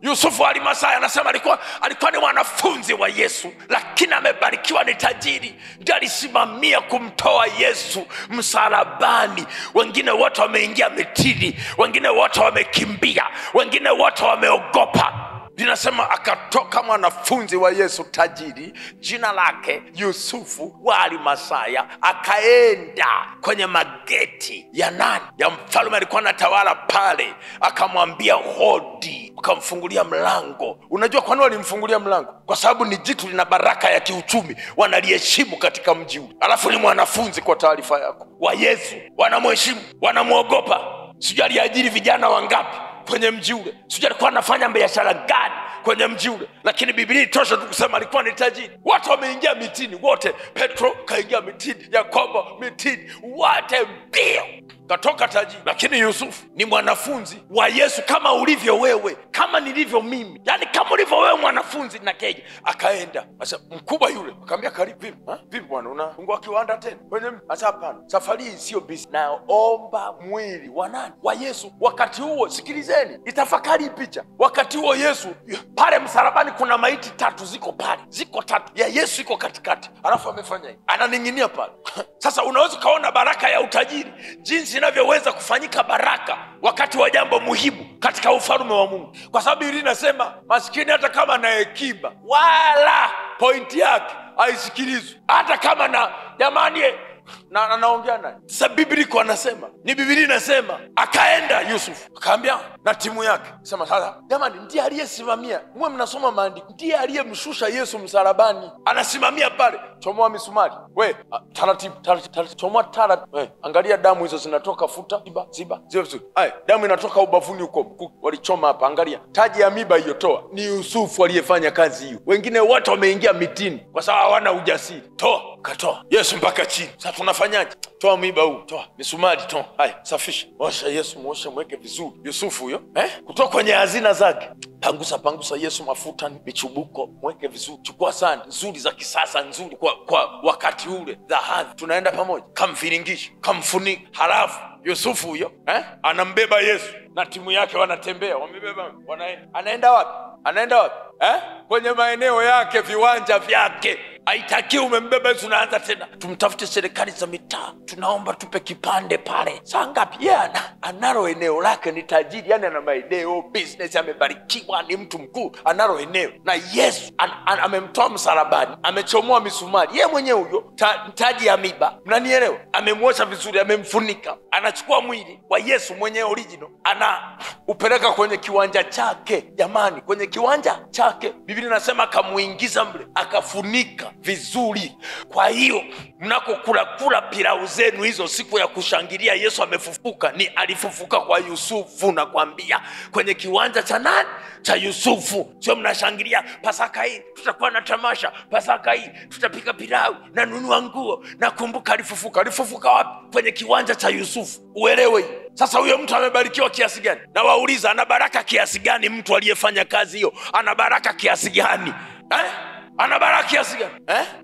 Yusufu wa Arimathaya anasema alikuwa ni mwanafunzi wa Yesu, lakini amebarikiwa ni tajiri. Ndiye alisimamia kumtoa Yesu msalabani. Wengine wote wameingia mitini, wengine wote wamekimbia, wengine wote wameogopa. Linasema akatoka mwanafunzi wa Yesu tajiri, jina lake Yusufu wa Arimathaya, akaenda kwenye mageti ya nani? Ya mfalme alikuwa anatawala pale. Akamwambia hodi, akamfungulia mlango. Unajua kwa nini walimfungulia mlango? Kwa sababu ni jitu lina baraka ya kiuchumi, wanaliheshimu katika mji huu. Alafu ni mwanafunzi, kwa taarifa yako, wa Yesu. Wanamheshimu, wanamuogopa. Sijui aliajiri vijana wangapi kwenye mji ule, sijui alikuwa anafanya biashara gani kwenye mji ule, lakini Biblia itosha tu kusema alikuwa ni tajiri. Watu wameingia mitini wote. Petro kaingia mitini, Yakobo mitini, wote mbio. katoka tajiri. Lakini Yusufu ni mwanafunzi wa Yesu kama ulivyo wewe, kama nilivyo mimi, yani kama ulivyo wewe mwanafunzi na keja. Akaenda sasa, mkubwa yule akamwambia, karibu. Vipi bwana, unafungua kiwanda tena? Sasa hapana, safari hii sio business, naomba mwili wa nani? Wa Yesu. Wakati huo, sikilizeni, itafakari picha. Wakati huo Yesu pale msalabani, kuna maiti 3 ziko pale, ziko 3, ya Yesu iko katikati, alafu amefanya hivi, ananing'inia pale. Sasa unaweza kaona baraka ya utajiri jinsi inavyoweza kufanyika baraka wakati wa jambo muhimu katika ufalme wa Mungu, kwa sababu Biblia inasema maskini hata kama na hekima wala pointi yake haisikilizwi, hata kama na jamani na naongea naye. Sasa Biblia anasema, ni Biblia inasema akaenda Yusufu, akaambia na timu yake, sema sasa jamani, ndiye aliyesimamia, mwe mnasoma maandiko, ndiye aliyemshusha Yesu msalabani, anasimamia pale. Chomoa misumari we, taratibu, chomoa taratibu. Angalia damu hizo zinatoka, futa ziba vizuri. Damu inatoka ubavuni huko, walichoma hapa. Angalia taji ya miba hiyo, toa. Ni Yusufu aliyefanya kazi hiyo, wengine wote wameingia mitini kwa sababu hawana ujasiri. Toa, katoa Yesu mpaka chini. Sasa tunafanyaje? Toa miba huu, toa misumari, toa. Haya, safisha, osha Yesu, muoshe, mweke vizuri. Yusufu huyo kutoka kwenye hazina zake, pangusa Yesu mafuta, michubuko, mweke vizuri. Chukua sahani nzuri za kisasa, nzuri kwa wakati ule, dhahabu. Tunaenda pamoja, kamviringisha, kamfunika. Halafu Yusufu huyo anambeba Yesu na timu yake, wanatembea, wamebeba, anaenda wapi? Kwenye maeneo yake, viwanja vyake. Haitaki umembeba Yesu, unaanza tena tumtafute serikali za mitaa, tunaomba tupe kipande pale. Saa ngapi? Analo eneo lake, ni tajiri, yani ana maeneo, business, amebarikiwa, ni mtu mkuu, analo eneo. Na Yesu amemtoa msalabani, amechomoa misumari, yeye mwenyewe huyo taji ya miba, mnanielewa? Amemwosha vizuri, amemfunika, anachukua mwili wa Yesu mwenyewe original, upeleka kwenye kiwanja chake. Jamani, kwenye kiwanja chake, Biblia inasema akamuingiza mle, akafunika vizuri. Kwa hiyo mnakokula pilau zenu hizo siku ya kushangilia Yesu amefufuka, ni alifufuka kwa Yusufu. Nakwambia, kwenye kiwanja cha nani? Cha Yusufu. Sio mnashangilia Pasaka hii tutakuwa na tamasha, Pasaka hii tutapika pilau na nunua nguo. Nakumbuka alifufuka. Alifufuka wapi? Kwenye kiwanja cha Yusufu. Uelewe. Sasa huyo mtu amebarikiwa kiasi gani? Na wauliza, ana baraka kiasi gani mtu aliyefanya kazi hiyo? Ana baraka kiasi gani? Ana baraka kiasi gani?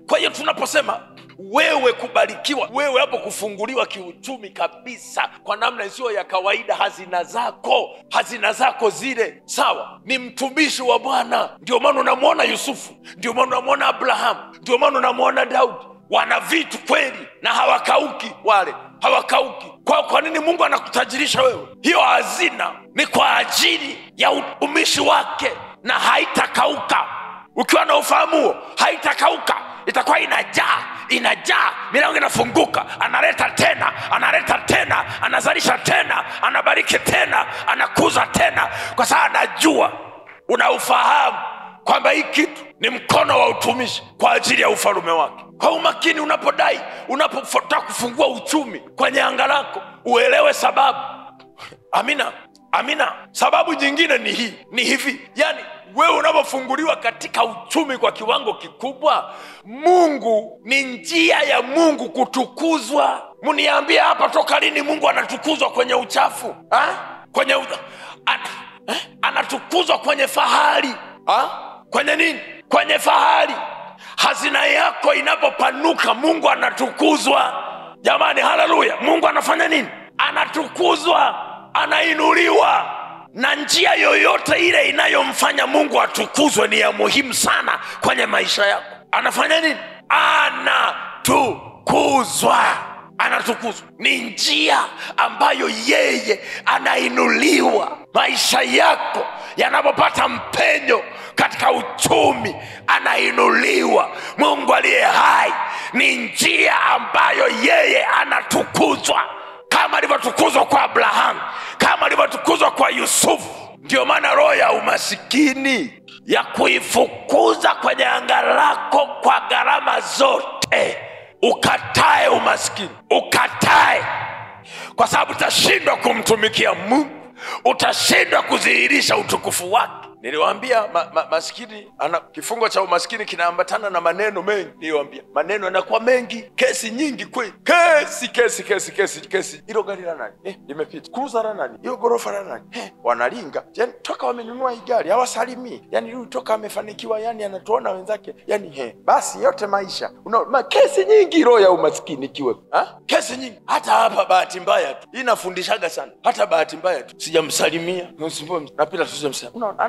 Kwa hiyo tunaposema wewe kubarikiwa, wewe hapo kufunguliwa kiuchumi kabisa kwa namna isiyo ya kawaida, hazina zako zile, sawa, ni mtumishi wa Bwana. Ndio maana unamwona Yusufu, ndio maana unamwona Abrahamu, ndio maana unamwona Daudi, wana vitu kweli na hawakauki. Wale hawakauki. Kwa nini Mungu anakutajirisha wewe? Hiyo hazina ni kwa ajili ya utumishi wake, na haitakauka. Ukiwa na ufahamu, haitakauka, itakuwa inajaa, milango inafunguka, analeta tena, anazalisha tena, anabariki tena, anakuza tena, kwa sababu anajua unaufahamu kwamba hii kitu ni mkono wa utumishi kwa ajili ya ufalme wake. Kwa umakini, unapotaka kufungua uchumi kwenye anga lako, uelewe sababu. Amina. Sababu nyingine ni hivi, yani wewe unapofunguliwa katika uchumi kwa kiwango kikubwa, Mungu ni njia ya Mungu kutukuzwa. Mniambie hapa, toka lini Mungu anatukuzwa kwenye uchafu? Anatukuzwa kwenye fahari. Kwenye nini? Kwenye fahari. Hazina yako inapopanuka, Mungu anatukuzwa. Jamani, haleluya. Mungu anafanya nini? Anatukuzwa, anainuliwa. Na njia yoyote ile inayomfanya Mungu atukuzwe ni ya muhimu sana kwenye maisha yako. Anafanya nini? Anatukuzwa. Ni njia ambayo yeye anainuliwa. Maisha yako yanapopata mpenyo katika uchumi, anainuliwa. Mungu aliye hai ni njia ambayo yeye anatukuzwa, kama alivyotukuzwa kwa Abrahamu, kama alivyotukuzwa kwa Yusufu. Ndio maana roho ya umasikini ya kuifukuza kwenye anga lako kwa gharama zote. Ukatae umasikini, ukatae, kwa sababu utashindwa kumtumikia Mungu, utashindwa kudhihirisha utukufu wake. Niliwaambia maskini kifungo cha umaskini kinaambatana na maneno mengi. Niliwaambia maneno yanakuwa mengi, kesi nyingi kweli. Kesi. Hilo gari la nani? Limepita. Cruiser la nani? Hiyo gorofa la nani? Wanalinga. Yani toka wamenunua hii gari hawasalimii. Yani yule toka amefanikiwa, yani anatuona wenzake. Yani basi yote maisha. Kesi nyingi roho ya umaskini kiwe. Kesi nyingi. Hata hapa bahati mbaya tu. Inafundishaga sana. Hata bahati mbaya tu. Sijamsalimia. Napita sijamsalimia. Unaona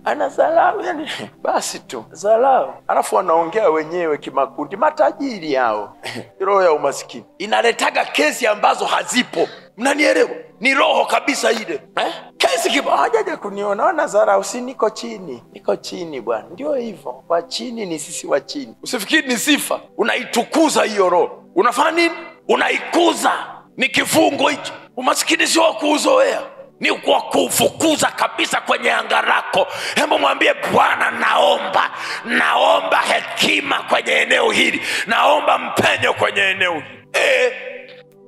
anadharau yani basi tu dharau. Alafu wanaongea wenyewe kimakundi, matajiri hao. Roho ya umaskini inaletaga kesi ambazo hazipo. Mnanielewa? Ni roho kabisa ile. Kesi hajaje kuniona, wana dharau. Si niko chini bwana. Ndio hivyo. Wa chini ni sisi wa chini. Usifikiri ni sifa. Unaitukuza hiyo roho. Unafanya nini? Unaikuza. Ni kifungo hicho. Umaskini sio kuuzoea. Ni kwa kufukuza kabisa kwenye anga lako. Hebu mwambie Bwana, naomba hekima kwenye eneo hili. Naomba mpenyo kwenye eneo hili.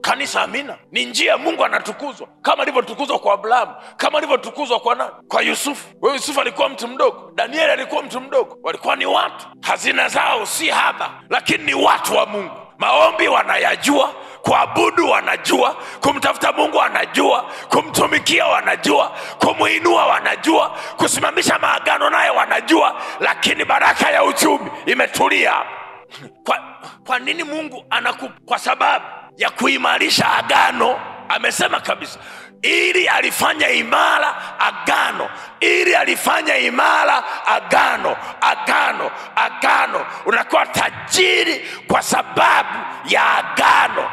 Kanisa, amina. Ni njia Mungu anatukuzwa. Kama alivyotukuzwa kwa Abrahamu, kama alivyotukuzwa kwa nani? Kwa Yusufu. Wewe Yusufu alikuwa mtu mdogo. Danieli alikuwa mtu mdogo. Walikuwa ni watu. Hazina zao si haba, lakini ni watu wa Mungu. Maombi wanayajua, kuabudu wanajua, kumtafuta Mungu wanajua, kumtumikia wanajua, kumuinua wanajua, kusimamisha maagano naye wanajua, lakini baraka ya uchumi imetulia. Kwa nini Mungu kwa sababu ya kuimarisha agano. Amesema kabisa, ili alifanya imara agano, agano. Unakuwa tajiri kwa sababu ya agano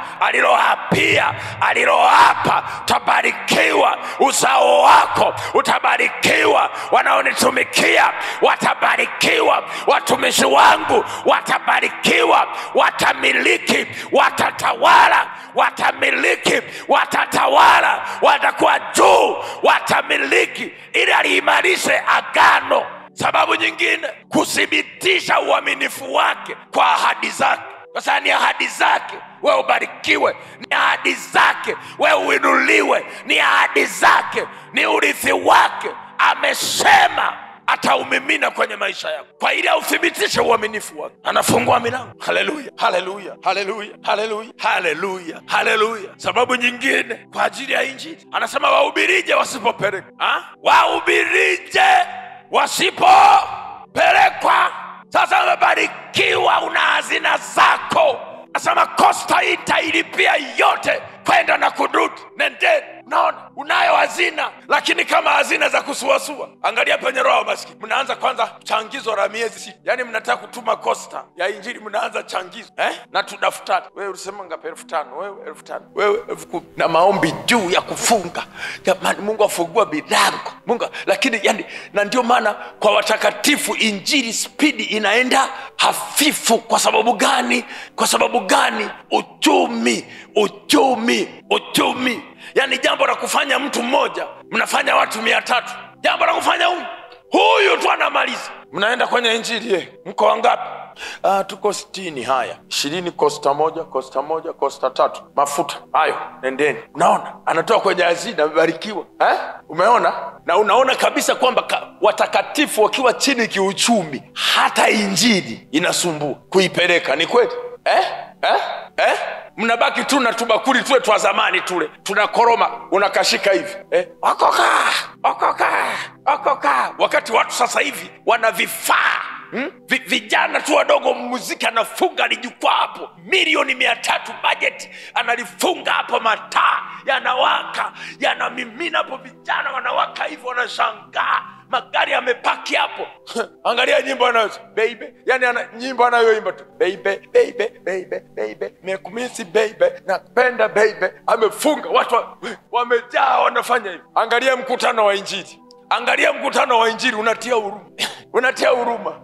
aliloapa. Utabarikiwa uzao wako, utabarikiwa wanaonitumikia, watabarikiwa watumishi wangu, watabarikiwa, watamiliki, watatawala, watakuwa juu, watamiliki. Ili aliimarishe agano. Sababu nyingine, kuthibitisha uaminifu wake kwa ahadi zake. Kwa sababu ni ahadi zake wewe ubarikiwe, ni ahadi zake wewe uinuliwe, ni ahadi zake, ni urithi wake. Amesema ataumimina kwenye maisha yako. Kwa ili authibitishe uaminifu wake, anafungua milango. Haleluya. Sababu nyingine, kwa ajili ya injili. Anasema wahubirije wasipopelekwa. Wahubirije wasipopelekwa. Sasa umebarikiwa, una hazina zako. Anasema Costa itailipia yote kwenda na kurudi. Nendeni. Unaona, unayo hazina, lakini kama hazina za kusuasua. Angalia penye roho maskini. Mnaanza kwanza changizo la miezi 6. Yaani mnataka kutuma Costa ya injili, mnaanza changizo. Na tudaftari. Wewe ulisema ngapi? 5,000. Wewe 5,000. Wewe 10,000. Na maombi juu ya kufunga. Jamani, Mungu afungua milango. Mungu, lakini yani, na ndio maana kwa watakatifu injili spidi inaenda hafifu. Kwa sababu gani? Uchumi. Yani jambo la kufanya mtu mmoja, mnafanya watu 300. Jambo la kufanya huyu tu anamaliza. Mnaenda kwenye injili. Mko wangapi? Tuko 60. Haya, 20 Costa moja, Costa 3. Mafuta hayo, nendeni. Unaona, anatoa kwenye hazina, amebarikiwa. Umeona? Na unaona kabisa kwamba watakatifu wakiwa chini kiuchumi, hata injili inasumbua kuipeleka. Ni kweli? Mnabaki tu na tubakuli tule twa zamani tule, tunakoroma, unakashika hivi. Okoka. Wakati watu sasa hivi wana vifaa. Vijana tu wadogo, muziki anafunga lijukwaa hapo, milioni 300 budget, analifunga hapo, mataa yanawaka, yanamimina hapo, vijana wanawaka hivyo, wanashangaa. Magari yamepaki hapo. Angalia nyimbo anayo baby. Yani nyimbo anayoimba tu baby. Mekumisi baby. Napenda baby. Amefunga, watu wamejaa wanafanya hivi. Angalia mkutano wa injili. Unatia huruma.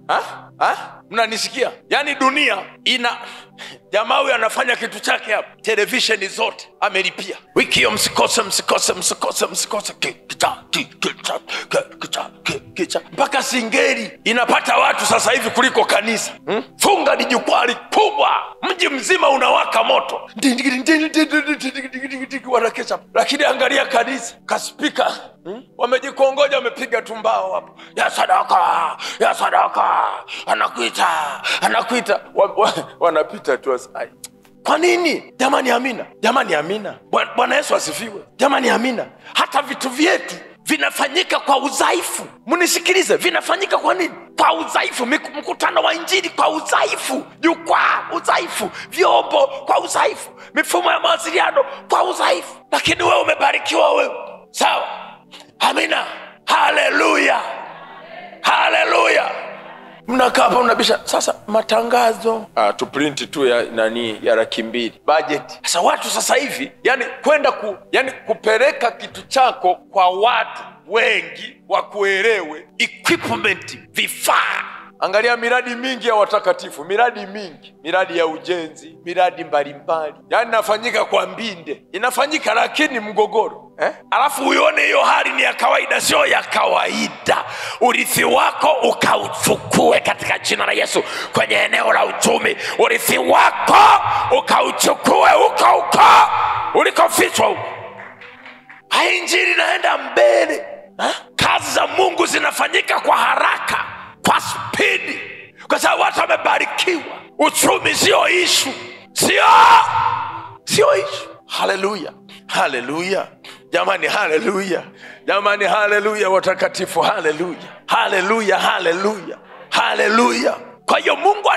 Mnanisikia? Yani dunia jamaa huyu anafanya kitu chake hapa. Televisheni zote amelipia. Wiki hiyo msikose. Mpaka singeli inapata watu sasa hivi kuliko kanisa. Funga ni jukwaa kubwa, mji mzima unawaka moto. Wanakesha. Lakini angalia kanisa, kaspika Wamejikongoja, wamepiga tumbao hapo, ya sadaka, ya sadaka, anakuita, wanapita tu. Kwa nini? Jamani amina, jamani amina. Bwana Yesu asifiwe. Jamani amina. Hata vitu vyetu vinafanyika kwa udhaifu. Mnisikilize, vinafanyika kwa nini? Kwa udhaifu. Mkutano wa injili kwa udhaifu, jukwaa udhaifu, vyombo kwa udhaifu, mifumo ya mawasiliano kwa udhaifu. Lakini wewe umebarikiwa wewe. Sawa? Amina. Haleluya. Haleluya. Mnakaa hapa mnabisha sasa matangazo. Tuprinti tu ya nani ya 200,000 budget. Sasa watu sasa hivi kwenda kupeleka kitu chako kwa watu wengi wakuelewe, equipment, vifaa. Angalia miradi mingi ya watakatifu, miradi mingi, miradi ya ujenzi, miradi mbalimbali. Inafanyika kwa mbinde. Inafanyika lakini mgogoro. Alafu uione hiyo hali ni ya kawaida. Sio ya kawaida. Urithi wako ukauchukue katika jina la Yesu kwenye eneo la uchumi. Urithi wako ukauchukue huko ulikofichwa huko. Injili inaenda mbele. Kazi za Mungu zinafanyika kwa haraka, kwa spidi, kwa sababu watu wamebarikiwa. Uchumi sio issue. Sio issue. Haleluya. Haleluya. Jamani haleluya. Jamani haleluya watakatifu. Haleluya. Haleluya. Haleluya. Haleluya. Kwa hiyo Mungu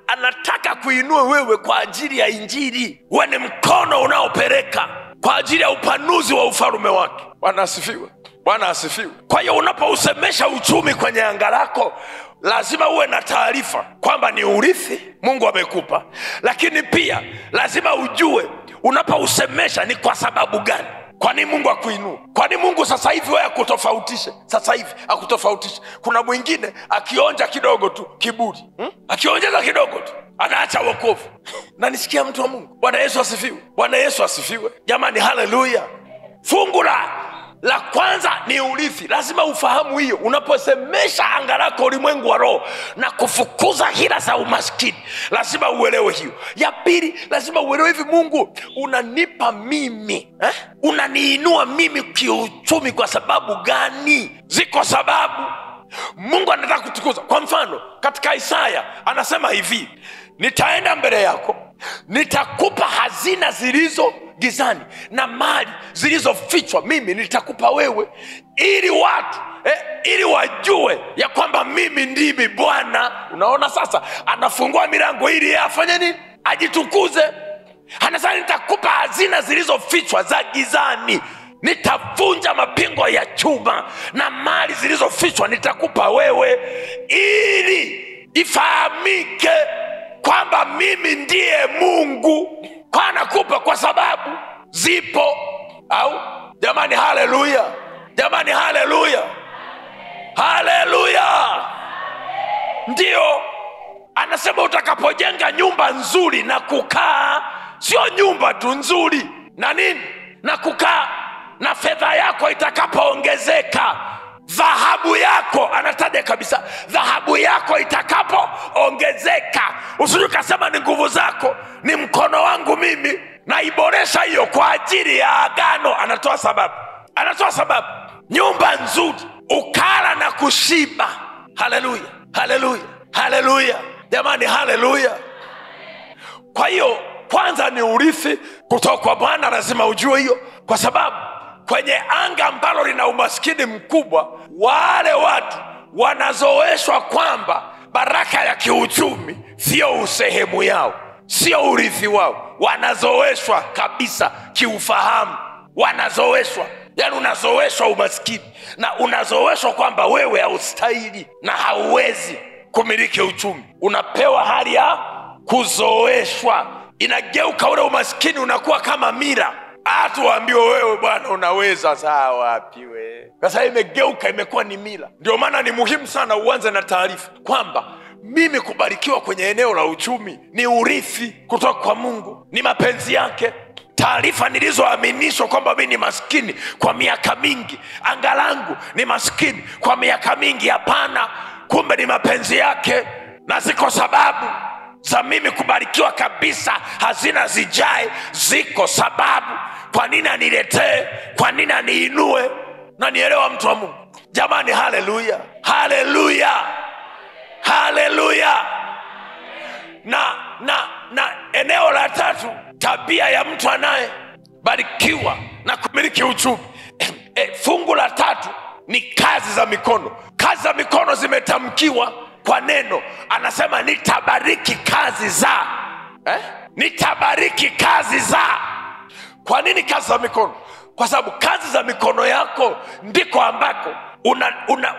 anataka kuinua wewe kwa ajili ya injili. Wewe ni mkono unaopeleka kwa ajili ya upanuzi wa ufalme wake. Bwana asifiwe. Bwana asifiwe. Kwa hiyo unapousemesha uchumi kwenye anga lako, lazima uwe na taarifa kwamba ni urithi Mungu amekupa. Lakini pia lazima ujue unapousemesha ni kwa sababu gani. Kwa nini Mungu akuinua? Kwa nini Mungu sasa hivi wewe akutofautishe? Sasa hivi akutofautishe. Kuna mwingine akionja kidogo tu kiburi. Akiongeza kidogo tu anaacha wokovu. Na nisikia mtu wa Mungu. Bwana Yesu asifiwe. Bwana Yesu asifiwe. Jamani haleluya. Fungu la kwanza ni urithi. Lazima ufahamu hiyo. Unaposemesha anga lako ulimwengu wa roho na kufukuza hila za umaskini, lazima uelewe hiyo. Ya pili, lazima uelewe hivi, Mungu unanipa mimi, unaniinua mimi kiuchumi kwa sababu gani? Ziko sababu. Mungu anataka kutukuza. Kwa mfano, katika Isaya anasema hivi, nitaenda mbele yako, nitakupa hazina zilizo gizani na mali zilizofichwa mimi nitakupa wewe, ili watu ili wajue ya kwamba mimi ndimi Bwana. Unaona sasa, anafungua milango ili afanye nini? Ajitukuze. Anasema nitakupa hazina zilizofichwa za gizani, nitavunja mapingo ya chuma, na mali zilizofichwa nitakupa wewe, ili ifahamike kwamba mimi ndiye Mungu. Kwa anakupa kwa sababu zipo. Au jamani haleluya. Jamani haleluya. Haleluya. Ndio anasema utakapojenga nyumba nzuri na kukaa, sio nyumba tu nzuri na nini, na kukaa, na fedha yako itakapoongezeka, dhahabu yako, anataja kabisa, dhahabu yako itakapoongezeka. Usije ukasema ni nguvu zako, ni mkono wangu mimi, naiboresha hiyo kwa ajili ya agano. Anatoa sababu. Anatoa sababu. Nyumba nzuri, ukala na kushiba. Haleluya. Haleluya. Haleluya. Jamani haleluya. Kwa hiyo kwanza ni urithi kutoka kwa Bwana, lazima ujue hiyo, kwa sababu kwenye anga ambalo lina umaskini mkubwa, wale watu wanazoeshwa kwamba baraka ya kiuchumi sio usehemu yao, sio urithi wao. Wanazoeshwa kabisa kiufahamu. Wanazoeshwa. Yani unazoeshwa umaskini, na unazoeshwa kwamba wewe haustahili na hauwezi kumiliki uchumi. Unapewa hali ya kuzoeshwa. Inageuka ule umaskini unakuwa kama mira. Hatu waambiwa wewe bwana unaweza. Saa wapi wewe? Sasa imegeuka, imekuwa ni mila. Ndio maana ni muhimu sana uanze na taarifa kwamba mimi kubarikiwa kwenye eneo la uchumi ni urithi kutoka kwa Mungu, ni mapenzi yake. Taarifa nilizoaminishwa kwamba mimi ni maskini kwa miaka mingi, anga langu ni maskini kwa miaka mingi, hapana, kumbe ni mapenzi yake. Na ziko sababu za mimi kubarikiwa kabisa, hazina zijae. Ziko sababu kwa nini aniletee, kwa nini aniinue. Na nielewa mtu wa Mungu. Jamani, haleluya. Haleluya. Haleluya. Na eneo la tatu, tabia ya mtu anayebarikiwa na kumiliki uchumi. Fungu la tatu ni kazi za mikono. Kazi za mikono zimetamkiwa kwa neno. Anasema nitabariki kazi za nitabariki kazi za. Kwa nini kazi za mikono? Kwa sababu kazi za mikono yako ndiko ambako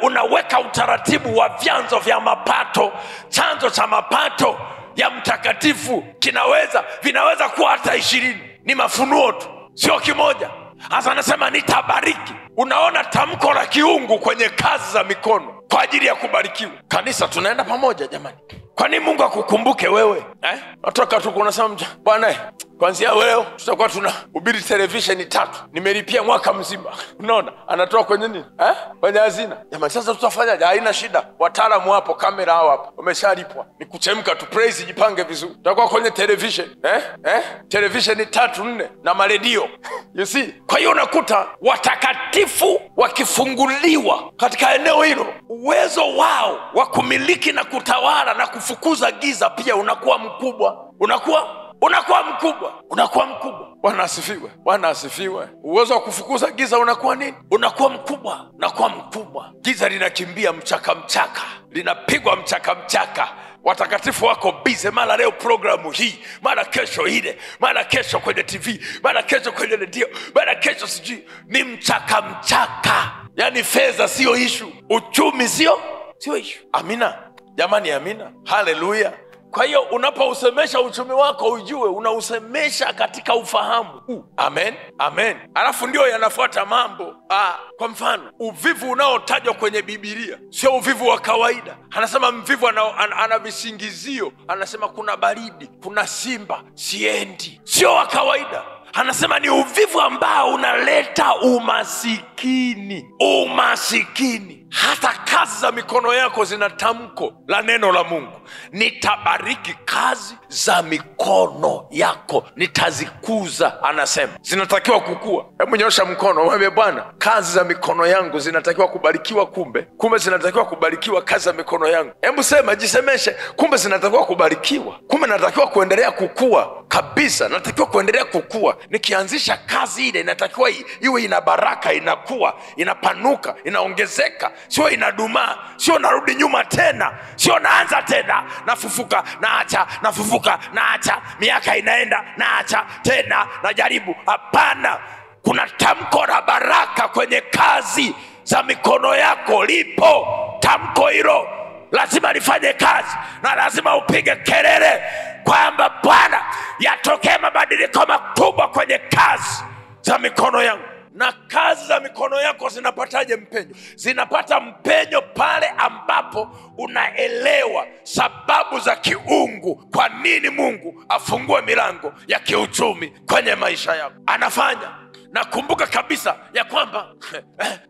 unaweka utaratibu wa vyanzo vya mapato. Chanzo cha mapato ya mtakatifu vinaweza kuwa hata 20. Ni mafunuo tu, sio kimoja. Hasa anasema nitabariki. Unaona tamko la kiungu kwenye kazi za mikono kwa ajili ya kubarikiwa. Kanisa, tunaenda pamoja jamani. Kwa nini Mungu akukumbuke wewe? Natoka tu kunasema bwana, kuanzia leo tutakuwa tunahubiri televisheni 3. Nimelipia mwaka mzima. Unaona? Anatoa kwenye nini? Kwenye hazina. Jamani, sasa tutafanyaje? Haina shida. Wataalamu hapo, kamera hapo. Umeshalipwa. Ni kuchemka tu, praise jipange vizuri. Tutakuwa kwenye television. Televisheni 3 4 na maredio. You see? Kwa hiyo unakuta watakatifu wakifunguliwa katika eneo hilo, uwezo wao wa kumiliki na kutawala na kufukuza giza pia unakuwa mkubwa. Unakuwa mkubwa. Bwana asifiwe. Bwana asifiwe. Uwezo wa kufukuza giza unakuwa nini? Unakuwa mkubwa. Giza linakimbia mchaka, linapigwa mchaka. Watakatifu wako busy, mara leo programu hii, mara kesho ile, mara kesho kwenye TV, mara kesho kwenye radio, mara kesho sijui. Ni mchaka. Yaani fedha sio issue, uchumi sio issue. Amina jamani, amina. Haleluya. Kwa hiyo unapousemesha uchumi wako ujue unausemesha katika ufahamu. Amen. Alafu ndio yanafuata mambo. Kwa mfano, uvivu unaotajwa kwenye Biblia sio uvivu wa kawaida. Anasema mvivu ana visingizio. Anasema kuna baridi, kuna simba, siendi. Sio wa kawaida. Anasema ni uvivu ambao unaleta umasikini. Hata kazi za mikono yako zina tamko la neno la Mungu. Nitabariki kazi za mikono yako, nitazikuza. Anasema zinatakiwa kukua. Hebu nyosha mkono, mwambie Bwana, kazi za mikono yangu zinatakiwa kubarikiwa. Kumbe zinatakiwa kubarikiwa kazi za mikono yangu. Hebu sema, jisemeshe, kumbe zinatakiwa kubarikiwa. Kumbe natakiwa kuendelea kukua kabisa. Natakiwa kuendelea kukua. Nikianzisha kazi ile inatakiwa iwe ina baraka, inakuwa, inapanuka, inaongezeka. Sio inadumaa, sio narudi nyuma tena, sio naanza tena, nafufuka, naacha, nafufuka, naacha, miaka inaenda, naacha tena, najaribu. Hapana, kuna tamko la baraka kwenye kazi za mikono yako. Lipo tamko hilo, lazima lifanye kazi, na lazima upige kelele kwamba Bwana, yatokee mabadiliko makubwa kwenye kazi za mikono yangu. Na kazi za mikono yako zinapataje mpenyo? Zinapata mpenyo pale ambapo unaelewa sababu za kiungu. Kwa nini Mungu afungue milango ya kiuchumi kwenye maisha yako? Anafanya. Nakumbuka kabisa ya kwamba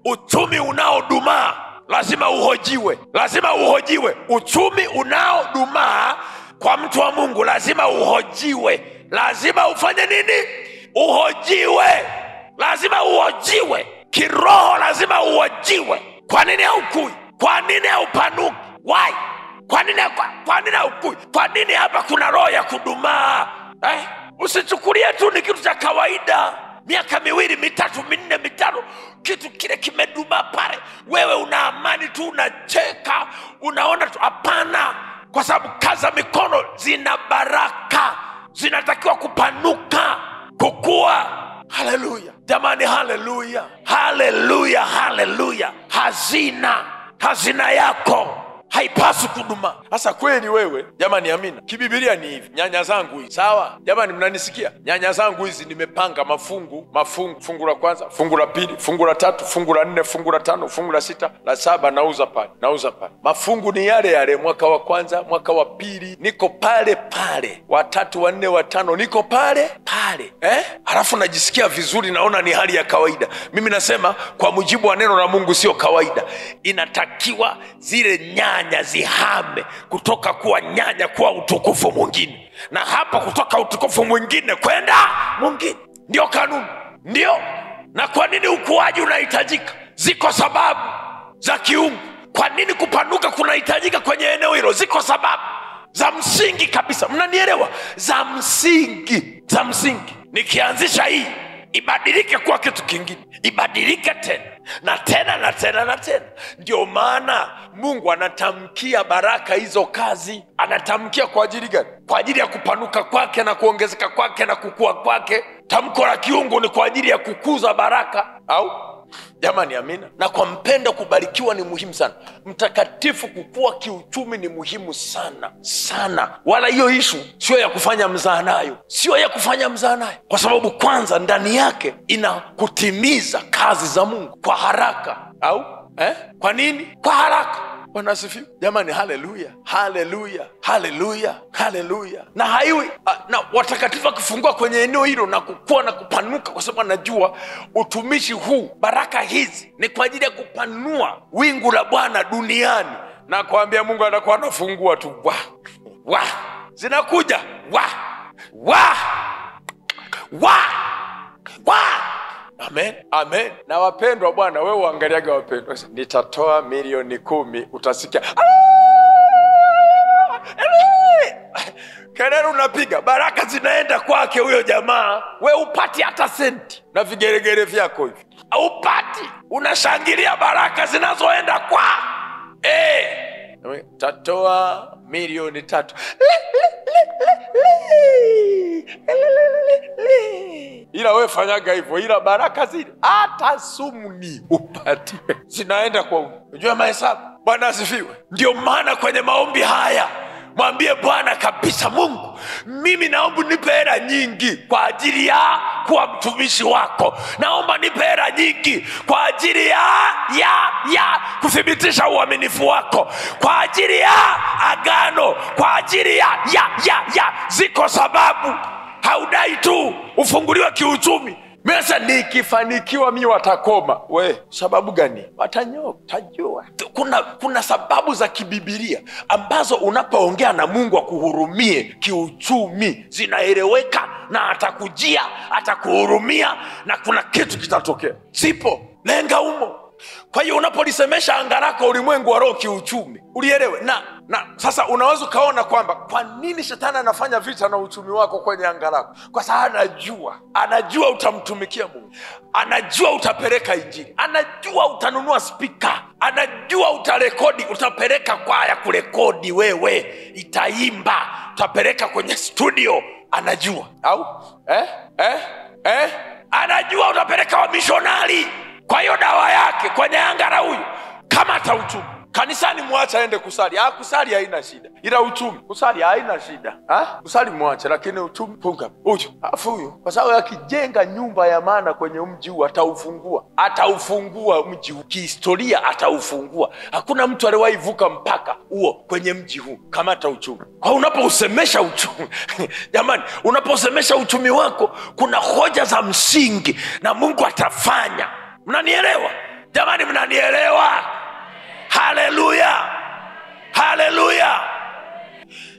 uchumi unaodumaa lazima uhojiwe. Uchumi unaodumaa kwa mtu wa Mungu lazima uhojiwe. Lazima ufanye nini? Uhojiwe. Lazima uhojiwe kiroho, lazima uhojiwe. Kwa nini haukui? Kwa nini haupanuki? Why? Kwa nini haukui? Kwa nini hapa kuna roho ya kudumaa? Usichukulie tu ni kitu cha kawaida. Miaka 2, 3, 4, 5 kitu kile kimedumaa pale, wewe una amani tu, unacheka, unaona tu. Hapana, kwa sababu kazi za mikono zina baraka, zinatakiwa kupanuka, kukua. Haleluya jamani, haleluya. Hazina yako haipaswi kuduma. Sasa kweli wewe jamani, amina. Kibibilia ni hivi, nyanya zangu hizi, sawa jamani, mnanisikia? Nyanya zangu hizi nimepanga mafungu. Fungu la kwanza, fungu la pili, fungu la tatu, fungu la 4, fungu la 5, fungu la 6, la 7 nauza pale. Mafungu ni yale mwaka wa kwanza, mwaka wa pili niko pale, wa 3, wa 4, wa 5 niko pale. Halafu najisikia vizuri, naona ni hali ya kawaida. Mimi nasema kwa mujibu wa neno la Mungu sio kawaida. Inatakiwa zile nyanya zihame kutoka kuwa nyanya kuwa utukufu mwingine, na hapo kutoka utukufu mwingine kwenda mwingine. Ndio kanuni, ndio. Na kwa nini ukuaji unahitajika? Ziko sababu za kiungu kwa nini kupanuka kunahitajika kwenye eneo hilo. Ziko sababu za msingi kabisa, mnanielewa? Za msingi. Nikianzisha hii ibadilike kuwa kitu kingine, ibadilike tena na tena na tena na tena. Ndio maana Mungu anatamkia baraka hizo kazi. Anatamkia kwa ajili gani? Kwa ajili ya kupanuka kwake na kuongezeka kwake na kukua kwake. Tamko la kiungu ni kwa ajili ya kukuza baraka, au jamani? Amina. Na kwa mpenda kubarikiwa ni muhimu sana. Mtakatifu kukua kiuchumi ni muhimu sana sana. Wala hiyo ishu sio ya kufanya mzaha nayo, kwa sababu kwanza ndani yake ina kutimiza kazi za Mungu kwa haraka, au kwa nini? Kwa haraka. Bwana asifiwe jamani. Haleluya, haleluya, haleluya, haleluya. Na haiwi na watakatifu wakifungua kwenye eneo hilo na kukua na kupanuka, kwa sababu anajua utumishi huu, baraka hizi ni kwa ajili ya kupanua wingu la Bwana duniani. Na kuambia Mungu anakuwa anafungua tu, zinakuja Amen, amen. Na wapendwa, Bwana wewe uangaliaga wapendwa. Nitatoa milioni 10, utasikia kelele unapiga, baraka zinaenda kwake huyo jamaa. Wewe upati hata senti na vigeregere vyako hivi, upati. Unashangilia baraka zinazoenda kwa tatoa milioni 3. Ila wewe fanyaga hivyo, ila baraka zile hata sumuni upati zinaenda kwa unajua mahesabu. Bwana asifiwe. Ndio maana kwenye maombi haya mwambie Bwana kabisa, Mungu mimi naomba nipe hela nyingi kwa ajili ya kuwa mtumishi wako. Naomba nipe hela nyingi kwa ajili ya kuthibitisha uaminifu wako, kwa ajili ya agano, kwa ajili ya ziko sababu. Haudai tu ufunguliwe kiuchumi. Mesa nikifanikiwa mimi watakoma. We, sababu gani? Watanyoka, tajua. Kuna sababu za kibibilia ambazo unapoongea na Mungu akuhurumie kiuchumi zinaeleweka, na atakujia, atakuhurumia, na kuna kitu kitatokea. Sipo, lenga umo. Kwa hiyo unapolisemesha anga lako ulimwengu wa roho kiuchumi, ulielewe. Na sasa unaweza kaona kwamba kwa nini shetani anafanya vita na uchumi wako kwenye anga lako. Kwa sababu anajua utamtumikia Mungu, anajua utapeleka injili, anajua utanunua speaker, anajua utarekodi, utapeleka kwaya kurekodi, wewe itaimba, utapeleka kwenye studio, anajua, au anajua utapeleka wa missionary. Kwa hiyo dawa yake kwenye anga la huyu, kama atauchumi kanisani, muache aende kusali. Kusali haina shida, ila uchumi kusali haina shida. Kusali muache, lakini uchumi funga ujo. Huyu kwa sababu akijenga nyumba ya maana kwenye mji huu, ataufungua mji huu kihistoria, ataufungua. Hakuna mtu aliyewahi vuka mpaka huo kwenye mji huu kama atauchumi. Kwa unapousemesha uchumi jamani, unaposemesha uchumi wako, kuna hoja za msingi na Mungu atafanya. Mnanielewa jamani? Mnanielewa? Haleluya, haleluya.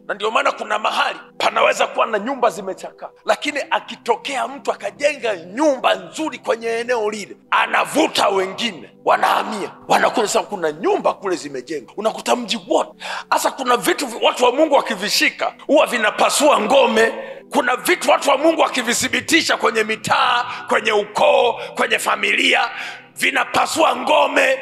Na ndio maana kuna mahali panaweza kuwa na nyumba zimechakaa, lakini akitokea mtu akajenga nyumba nzuri kwenye eneo lile, anavuta wengine, wanahamia, wanakuja. Sasa kuna nyumba kule zimejengwa, unakuta mji wote. Sasa kuna vitu watu wa Mungu wakivishika huwa vinapasua ngome. Kuna vitu watu wa Mungu wakivithibitisha kwenye mitaa, kwenye ukoo, kwenye familia, vinapasua ngome.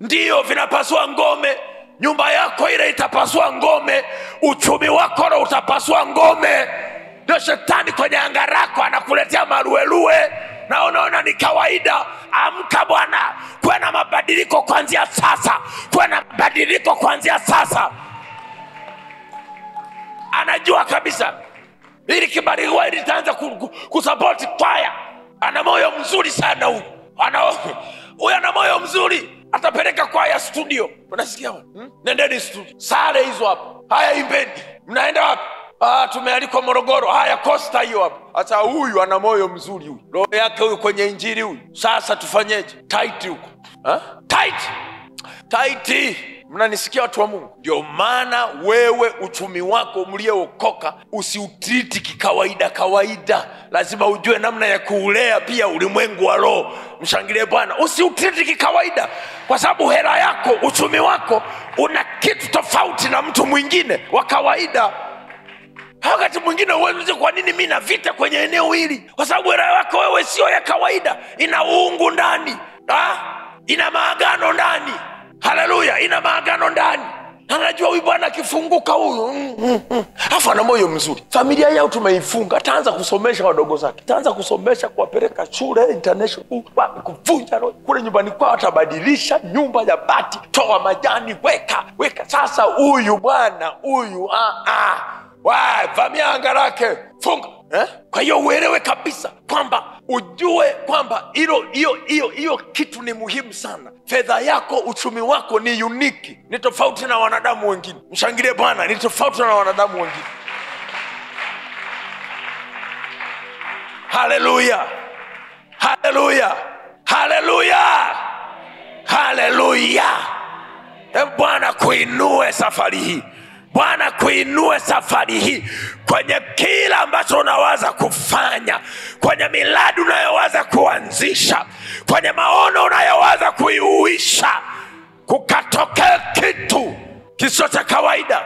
Ndiyo, vinapasua ngome. Nyumba yako ile itapasua ngome, uchumi wako na utapasua ngome. Ndio shetani kwenye anga lako anakuletea maruelue na unaona ni kawaida. Amka bwana, kuwe na mabadiliko kuanzia sasa, kuwe na mabadiliko kuanzia sasa. Anajua kabisa ili kibarikiwa ili taanza kusupport kwaya. Ana moyo mzuri sana huyu. Huyu ana moyo mzuri, atapeleka kwaya studio. Unasikia bwana? Nendeni studio. Sare hizo hapo. Haya imbeni. Mnaenda wapi? Tumealikwa Morogoro. Haya Costa hiyo hapo. Hata huyu ana moyo mzuri huyu. Roho yake huyu kwenye injili huyu. Sasa tufanyeje? Tight huko. Tight. Taiti. Mnanisikia watu wa Mungu? Ndio maana wewe uchumi wako mliokoka usiutriti kikawaida kawaida. Lazima ujue namna ya kuulea pia ulimwengu wa roho. Mshangilie Bwana. Usiutriti kikawaida, kwa sababu hela yako, uchumi wako una kitu tofauti na mtu mwingine wa kawaida. Wakati mwingine uweze, kwa nini mimi na vita kwenye eneo hili? Kwa sababu hela yako wewe sio ya kawaida. Ina uungu ndani. Ina maagano ndani. Haleluya, ina maagano ndani. Anajua huyu bwana akifunguka huyu afa na moyo mzuri. Familia yao tumeifunga, ataanza kusomesha wadogo zake, ataanza kusomesha, kuwapeleka shule international, kuvunja roho. Kule nyumbani kwao atabadilisha nyumba ya bati, toa majani, weka. Sasa huyu bwana huyu vamia anga lake, funga. Kwa hiyo uelewe kabisa kwamba, ujue kwamba hiyo kitu ni muhimu sana. Fedha yako, uchumi wako ni unique, ni tofauti na wanadamu wengine. Mshangilie Bwana, ni tofauti na wanadamu wengine. Haleluya, haleluya, haleluya, haleluya. Bwana kuinue safari hii. Bwana kuinue safari hii kwenye kila ambacho unawaza kufanya, kwenye miradi unayowaza kuanzisha, kwenye maono unayowaza kuiuisha, kukatokea kitu kisicho cha kawaida.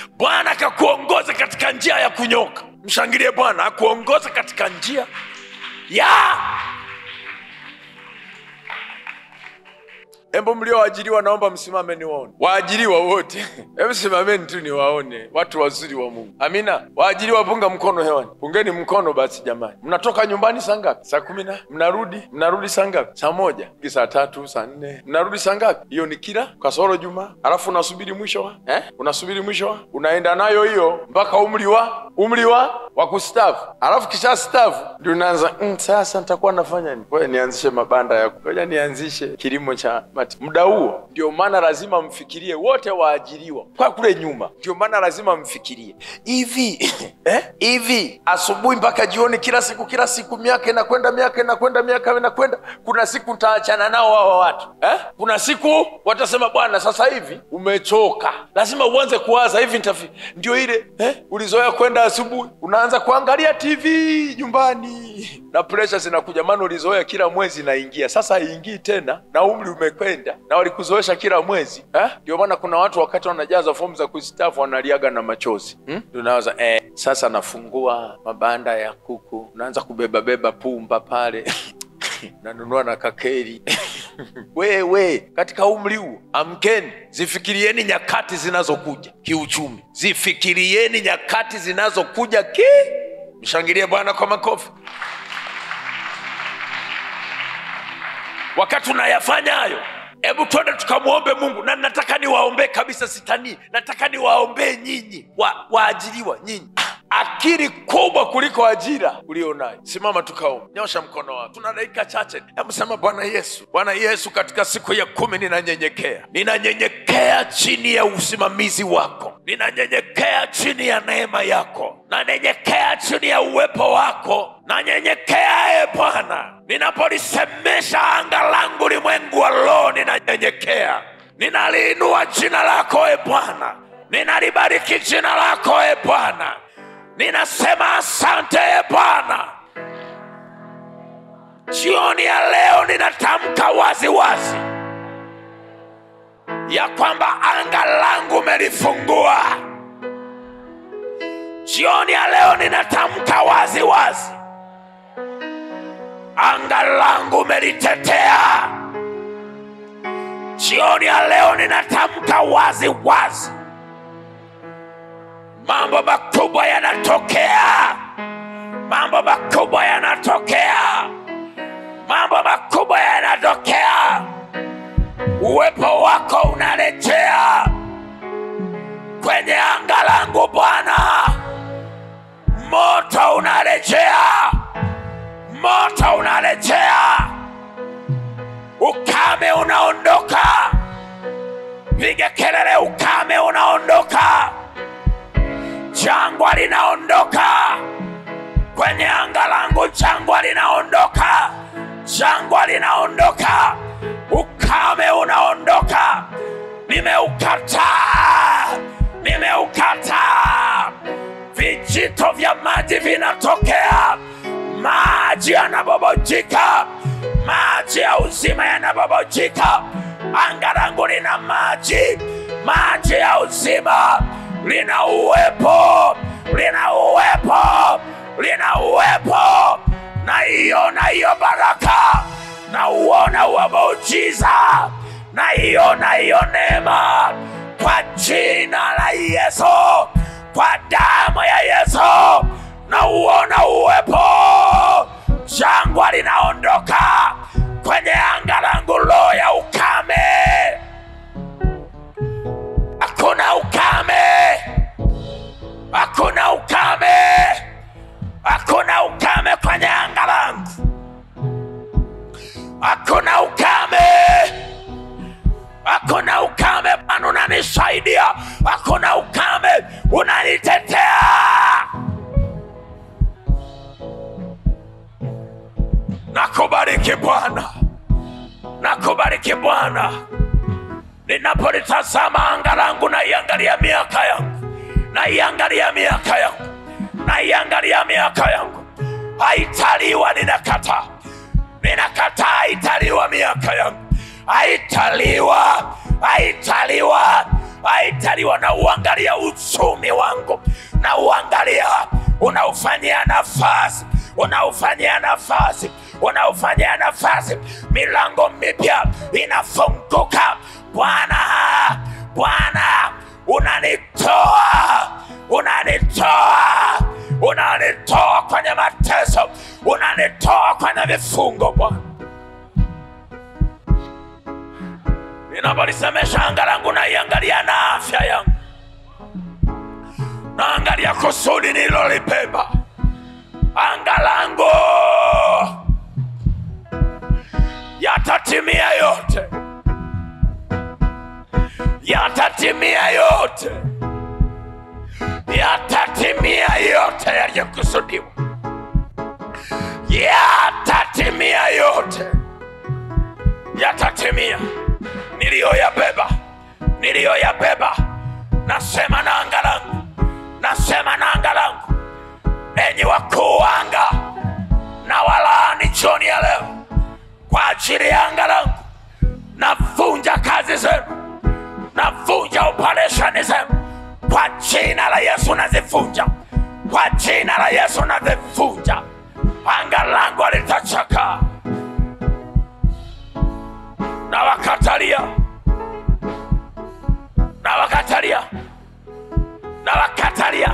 Bwana akakuongoza katika njia ya kunyoka. Mshangilie Bwana, akuongoza katika njia ya Embo mlioajiriwa naomba msimame niwaone. Waajiriwa wote. Hebu simameni tu niwaone watu wazuri wa Mungu. Amina. Waajiriwa punga mkono hewani. Pungeni mkono basi jamani. Mnatoka nyumbani saa ngapi? Saa 10. Mnarudi saa ngapi? Saa 1, saa 3, saa 4. Mnarudi saa ngapi? Hiyo ni kila kasoro Juma. Alafu unasubiri mwisho wa? Unasubiri mwisho wa? Unaenda nayo hiyo mpaka umri wa kustaafu. Alafu kisha staafu ndio unaanza sasa nitakuwa nafanya nini? Wewe nianzishe mabanda ya ngoja nianzishe kilimo cha muda huo. Ndio maana lazima mfikirie wote waajiriwa kwa kule nyuma. Ndio maana lazima mfikirie hivi asubuhi mpaka jioni, kila siku miaka inakwenda. Kuna siku nitaachana nao hao watu. Kuna siku watasema Bwana sasa hivi umechoka. Lazima uanze kuwaza hivi ndio ile ulizoea kwenda asubuhi unaanza kuangalia TV nyumbani na pressure zinakuja, maana ulizoea kila mwezi naingia. Sasa haingii tena na umri umekwenda na walikuzoesha kila mwezi. Ndio maana kuna watu wakati wanajaza fomu za kustaafu wanaliaga na machozi. Tunawaza sasa nafungua mabanda ya kuku, unaanza kubeba pumba pale nanunua na kakeri. Wewe katika umri huu amkeni, zifikirieni nyakati zinazokuja kiuchumi. Zifikirieni nyakati zinazokuja Mshangilie Bwana kwa makofi. Wakati unayafanya hayo, hebu twende tukamuombe Mungu. Na nataka niwaombe kabisa, sitani. Nataka niwaombe nyinyi waajiriwa, nyinyi akili kubwa kuliko ajira ulionayo. Simama tukaombe. Nyosha mkono wako. Tuna dakika chache. Hebu sema Bwana Yesu, katika siku ya 10 ninanyenyekea chini ya usimamizi wako. Ninanyenyekea chini ya neema yako. Nanyenyekea chini ya uwepo wako. Nanyenyekea Bwana, ninapolisemesha anga langu limwengu wa roho, ninanyenyekea. Ninaliinua jina lako Bwana. Ninalibariki jina lako Bwana. Ninasema asante Bwana. Jioni ya leo ninatamka wazi ya kwamba anga langu umelifungua. Jioni ya leo ninatamka wazi anga langu umelitetea. Jioni ya leo ninatamka wazi mambo makubwa yanatokea. Mambo makubwa yanatokea. Mambo makubwa yanatokea. Uwepo wako unarejea kwenye anga langu Bwana. Moto unarejea. Moto unarejea. Ukame unaondoka. Piga kelele, ukame unaondoka. Jangwa linaondoka kwenye anga langu. Jangwa linaondoka. Jangwa linaondoka. Ukame unaondoka. nimeukataa, nimeukataa. Vijito vya maji vinatokea, maji yanabobojika, maji ya uzima yanabobojika. Anga langu lina maji, maji ya uzima, lina uwepo, lina uwepo, lina uwepo. Naiona hiyo baraka, nauona huo muujiza, naiona hiyo neema kwa jina la Yesu, kwa damu ya Yesu. Nauona uwepo. Jangwa linaondoka kwenye anga langu, roho ya ukame. Hakuna ukame, hakuna ukame, hakuna ukame kwenye anga langu. Hakuna ukame, hakuna ukame. Bwana unanisaidia, hakuna ukame, unanitetea. Nakubariki Bwana, nakubariki Bwana. Ninapolitazama anga langu, naiangalia miaka yangu, naiangalia miaka yangu, naiangalia miaka yangu. Haitaliwa, ninakataa, ninakataa. Haitaliwa miaka yangu, haitaliwa, haitaliwa, haitaliwa. Na uangalia uchumi wangu, na uangalia unaufanyia nafasi, unaufanyia nafasi, unaufanyia nafasi. Milango mipya inafunguka. Bwana, Bwana, unanitoa, unanitoa, unanitoa kwenye mateso, unanitoa kwenye vifungo. Bwana, ninapolisemesha anga langu, naiangalia na afya yangu, naangalia kusudi nililolibeba. Anga langu yatatimia yote, yatatimia yote, yatatimia yote yaliyokusudiwa, yatatimia yote, yatatimia niliyoyabeba, niliyoyabeba. Nasema na anga langu, nasema na anga langu. Enyi wakuu wa anga, na walaani jioni ya leo kwa ajili ya anga langu. Navunja kazi zenu, navunja operesheni zenu kwa jina la Yesu. Nazivunja kwa jina la Yesu, nazivunja. Anga langu litachaka, na wakatalia, na wakatalia, na wakatalia.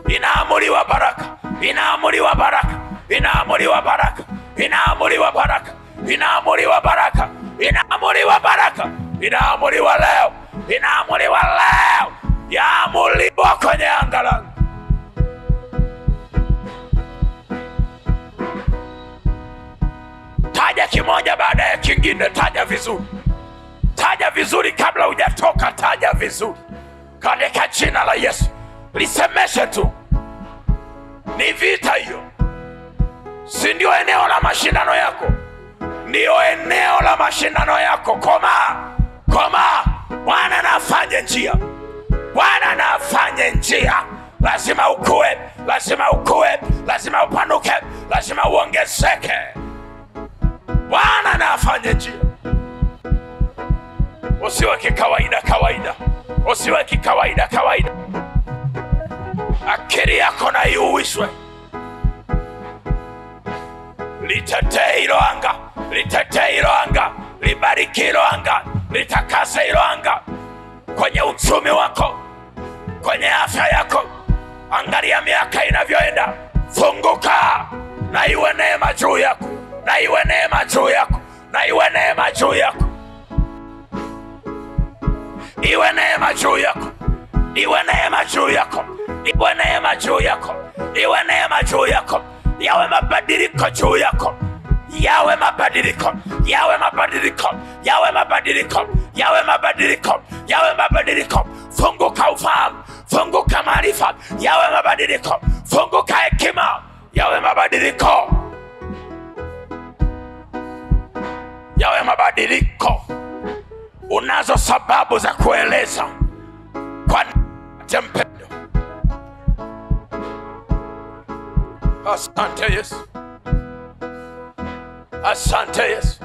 Inaamuliwa baraka, inaamuliwa baraka, inaamuliwa baraka, inaamuliwa baraka, inaamuliwa baraka, inaamuliwa baraka, inaamuliwa leo, inaamuliwa leo, yaamuliwa kwenye anga langu. Taja kimoja baada ya kingine, taja vizuri, taja vizuri kabla hujatoka, taja vizuri katika jina la Yesu. Lisemeshe tu. Ni vita hiyo, si ndio eneo la mashindano yako? Ndio eneo la mashindano yako. Koma, koma. Bwana na afanye njia, Bwana na afanye njia. Lazima ukue, lazima ukue, lazima upanuke, lazima uongezeke. Bwana na afanye njia. Usiwe kikawaida kawaida, usiwe kikawaida kawaida. Akili yako na iuishwe. Litetee hilo anga, litetee hilo anga, libariki hilo anga, litakase hilo anga. Kwenye uchumi wako, kwenye afya yako, angalia miaka inavyoenda. Funguka, na iwe neema juu yako, na iwe neema juu yako, na iwe neema juu yako, iwe neema juu yako, iwe neema juu yako, iwe neema juu yako, iwe neema juu yako. Yawe mabadiliko juu yako, yawe mabadiliko, yawe mabadiliko, yawe mabadiliko, yawe mabadiliko, yawe mabadiliko. Funguka ufahamu, funguka maarifa, yawe mabadiliko. Funguka hekima, yawe mabadiliko, yawe mabadiliko. Ninazo sababu za kueleza kwa mpendo. Asante Yesu. Asante Yesu.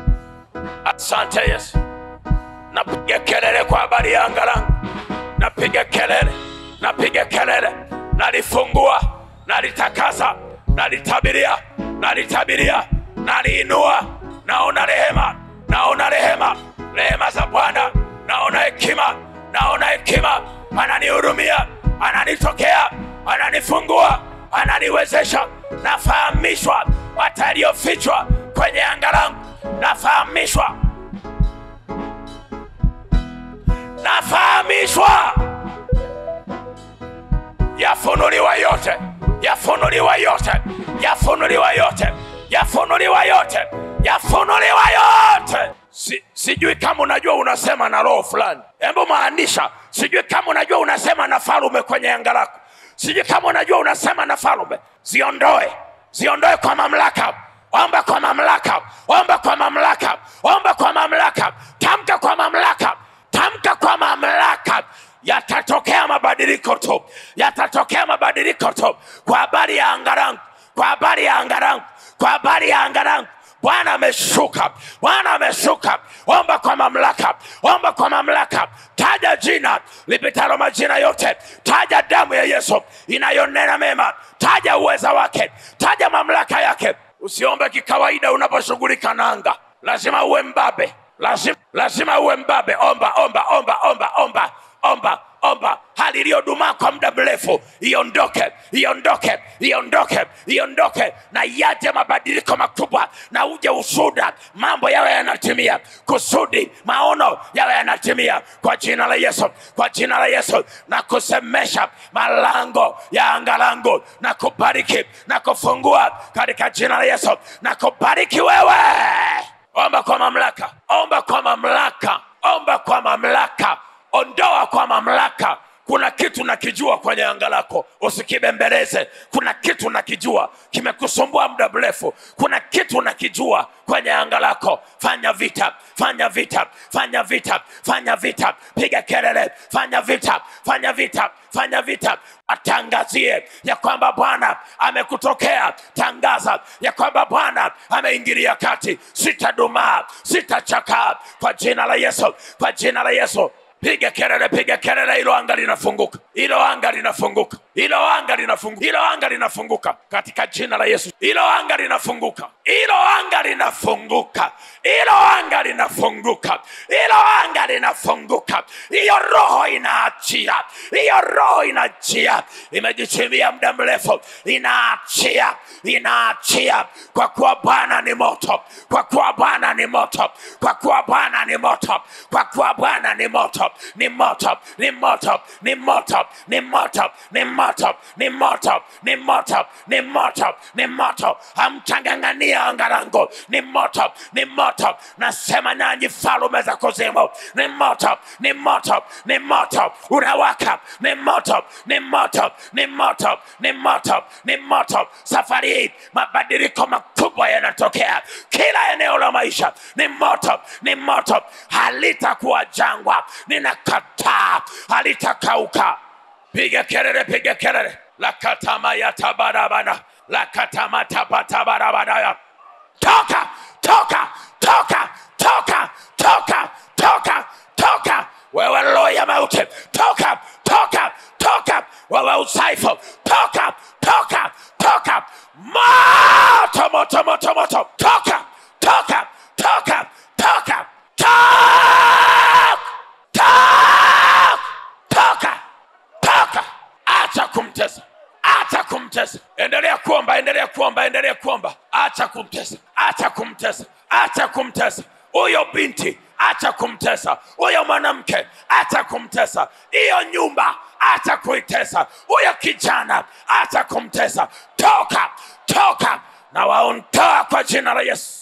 Asante Yesu. Napiga kelele kwa habari ya anga langu. Napiga kelele. Napiga kelele. Nalifungua. Nalitakasa. Nalitabiria. Nalitabiria. Naliinua. Naona rehema. Naona rehema. Rehema za Bwana. Naona hekima. Naona hekima. Ananihurumia. Ananitokea. Ananifungua. Ananiwezesha. Nafahamishwa wataliyofichwa kwenye anga langu. Nafahamishwa. Nafahamishwa. Yafunuliwa yote. Yafunuliwa yote. Yafunuliwa yote. Yafunuliwa yote. Yafunuliwa yote. Sijui kama unajua unasema na roho fulani. Hebu maandisha. Sijui kama unajua unasema na falume kwenye anga lako. Sijui kama unajua unasema na falume. Ziondoe. Ziondoe kwa mamlaka. Omba kwa mamlaka. Omba kwa mamlaka. Omba kwa mamlaka. Tamka kwa mamlaka. Tamka kwa mamlaka. Yatatokea mabadiliko tu. Yatatokea mabadiliko tu. Kwa habari ya anga langu. Kwa habari ya anga langu. Kwa habari ya anga langu. Bwana ameshuka. Bwana ameshuka. Omba kwa mamlaka. Omba kwa mamlaka. Taja jina lipitalo majina yote. Taja damu ya Yesu inayonena mema. Taja uweza wake. Taja mamlaka yake. Usiombe kikawaida unaposhughulika na anga. Lazima uwe mbabe. Lazima uwe mbabe. Omba, omba, omba, omba, omba, omba, omba. Hali iliyodumaa kwa muda mrefu iondoke, iondoke, iondoke, iondoke, na yaje mabadiliko makubwa, na uje ushuhuda, mambo yawe yanatimia, kusudi maono yawe yanatimia kwa jina la Yesu. Kwa jina la Yesu na kusemesha malango ya anga langu, na kubariki na kufungua katika jina la Yesu, na kubariki wewe. Omba kwa mamlaka. Omba kwa mamlaka. Omba kwa mamlaka. Ondoa kwa mamlaka. Kuna kitu nakijua kwenye anga lako, usikibembeleze. Kuna kitu nakijua kimekusumbua muda mrefu. Kuna kitu nakijua kwenye anga lako. Fanya vita, fanya vita, fanya vita, fanya vita. Piga kelele, fanya vita, fanya vita, fanya vita. Atangazie ya kwamba Bwana amekutokea. Tangaza ya kwamba Bwana ameingilia kati. Sitadumaa, sitachakaa kwa jina la Yesu, kwa jina la Yesu. Piga kelele, piga kelele. Hilo anga linafunguka. Hilo anga linafunguka. Hilo anga linafunguka. Hilo anga linafunguka katika jina la Yesu. Hilo anga linafunguka. Hilo anga linafunguka. Hilo anga linafunguka. Hilo anga linafunguka. Hiyo roho inaachia. Hiyo roho inaachia. Imejichimia muda mrefu. Inaachia. Inaachia. Kwa kuwa Bwana ni moto. Kwa kuwa Bwana ni moto. Kwa kuwa Bwana ni moto. Kwa kuwa Bwana ni moto. Ni moto, ni moto, ni moto, ni moto, ni moto, ni moto, ni moto, ni moto, ni moto. Hamchangangania anga langu. Ni moto, ni moto. Nasema nanyi falume za kuzimu. Ni moto, ni moto, ni moto. Unawaka. Ni moto, ni moto, ni moto, ni moto, ni moto. Safari hii mabadiliko makubwa yanatokea kila eneo la maisha. Ni moto, ni moto. Halitakuwa jangwa. Ninakataa. Halitakauka. Piga kelele, piga kelele. Lakatama ya tabarabana. Lakatama tabatabarabana. Toka, toka, toka, toka, toka, toka, toka. Wewe roho ya mauti. Toka, toka, toka. Wewe udhaifu. Toka, toka, toka. Moto, moto, moto, moto. Toka, toka, toka, toka. Toka. Acha kumtesa. Acha kumtesa. Endelea kuomba, endelea kuomba, endelea kuomba. Acha kumtesa. Acha kumtesa. Acha kumtesa. Huyo binti acha kumtesa. Huyo mwanamke acha kumtesa. Hiyo nyumba acha kuitesa. Huyo kijana acha kumtesa. Toka, toka. Na waondoa kwa jina la Yesu.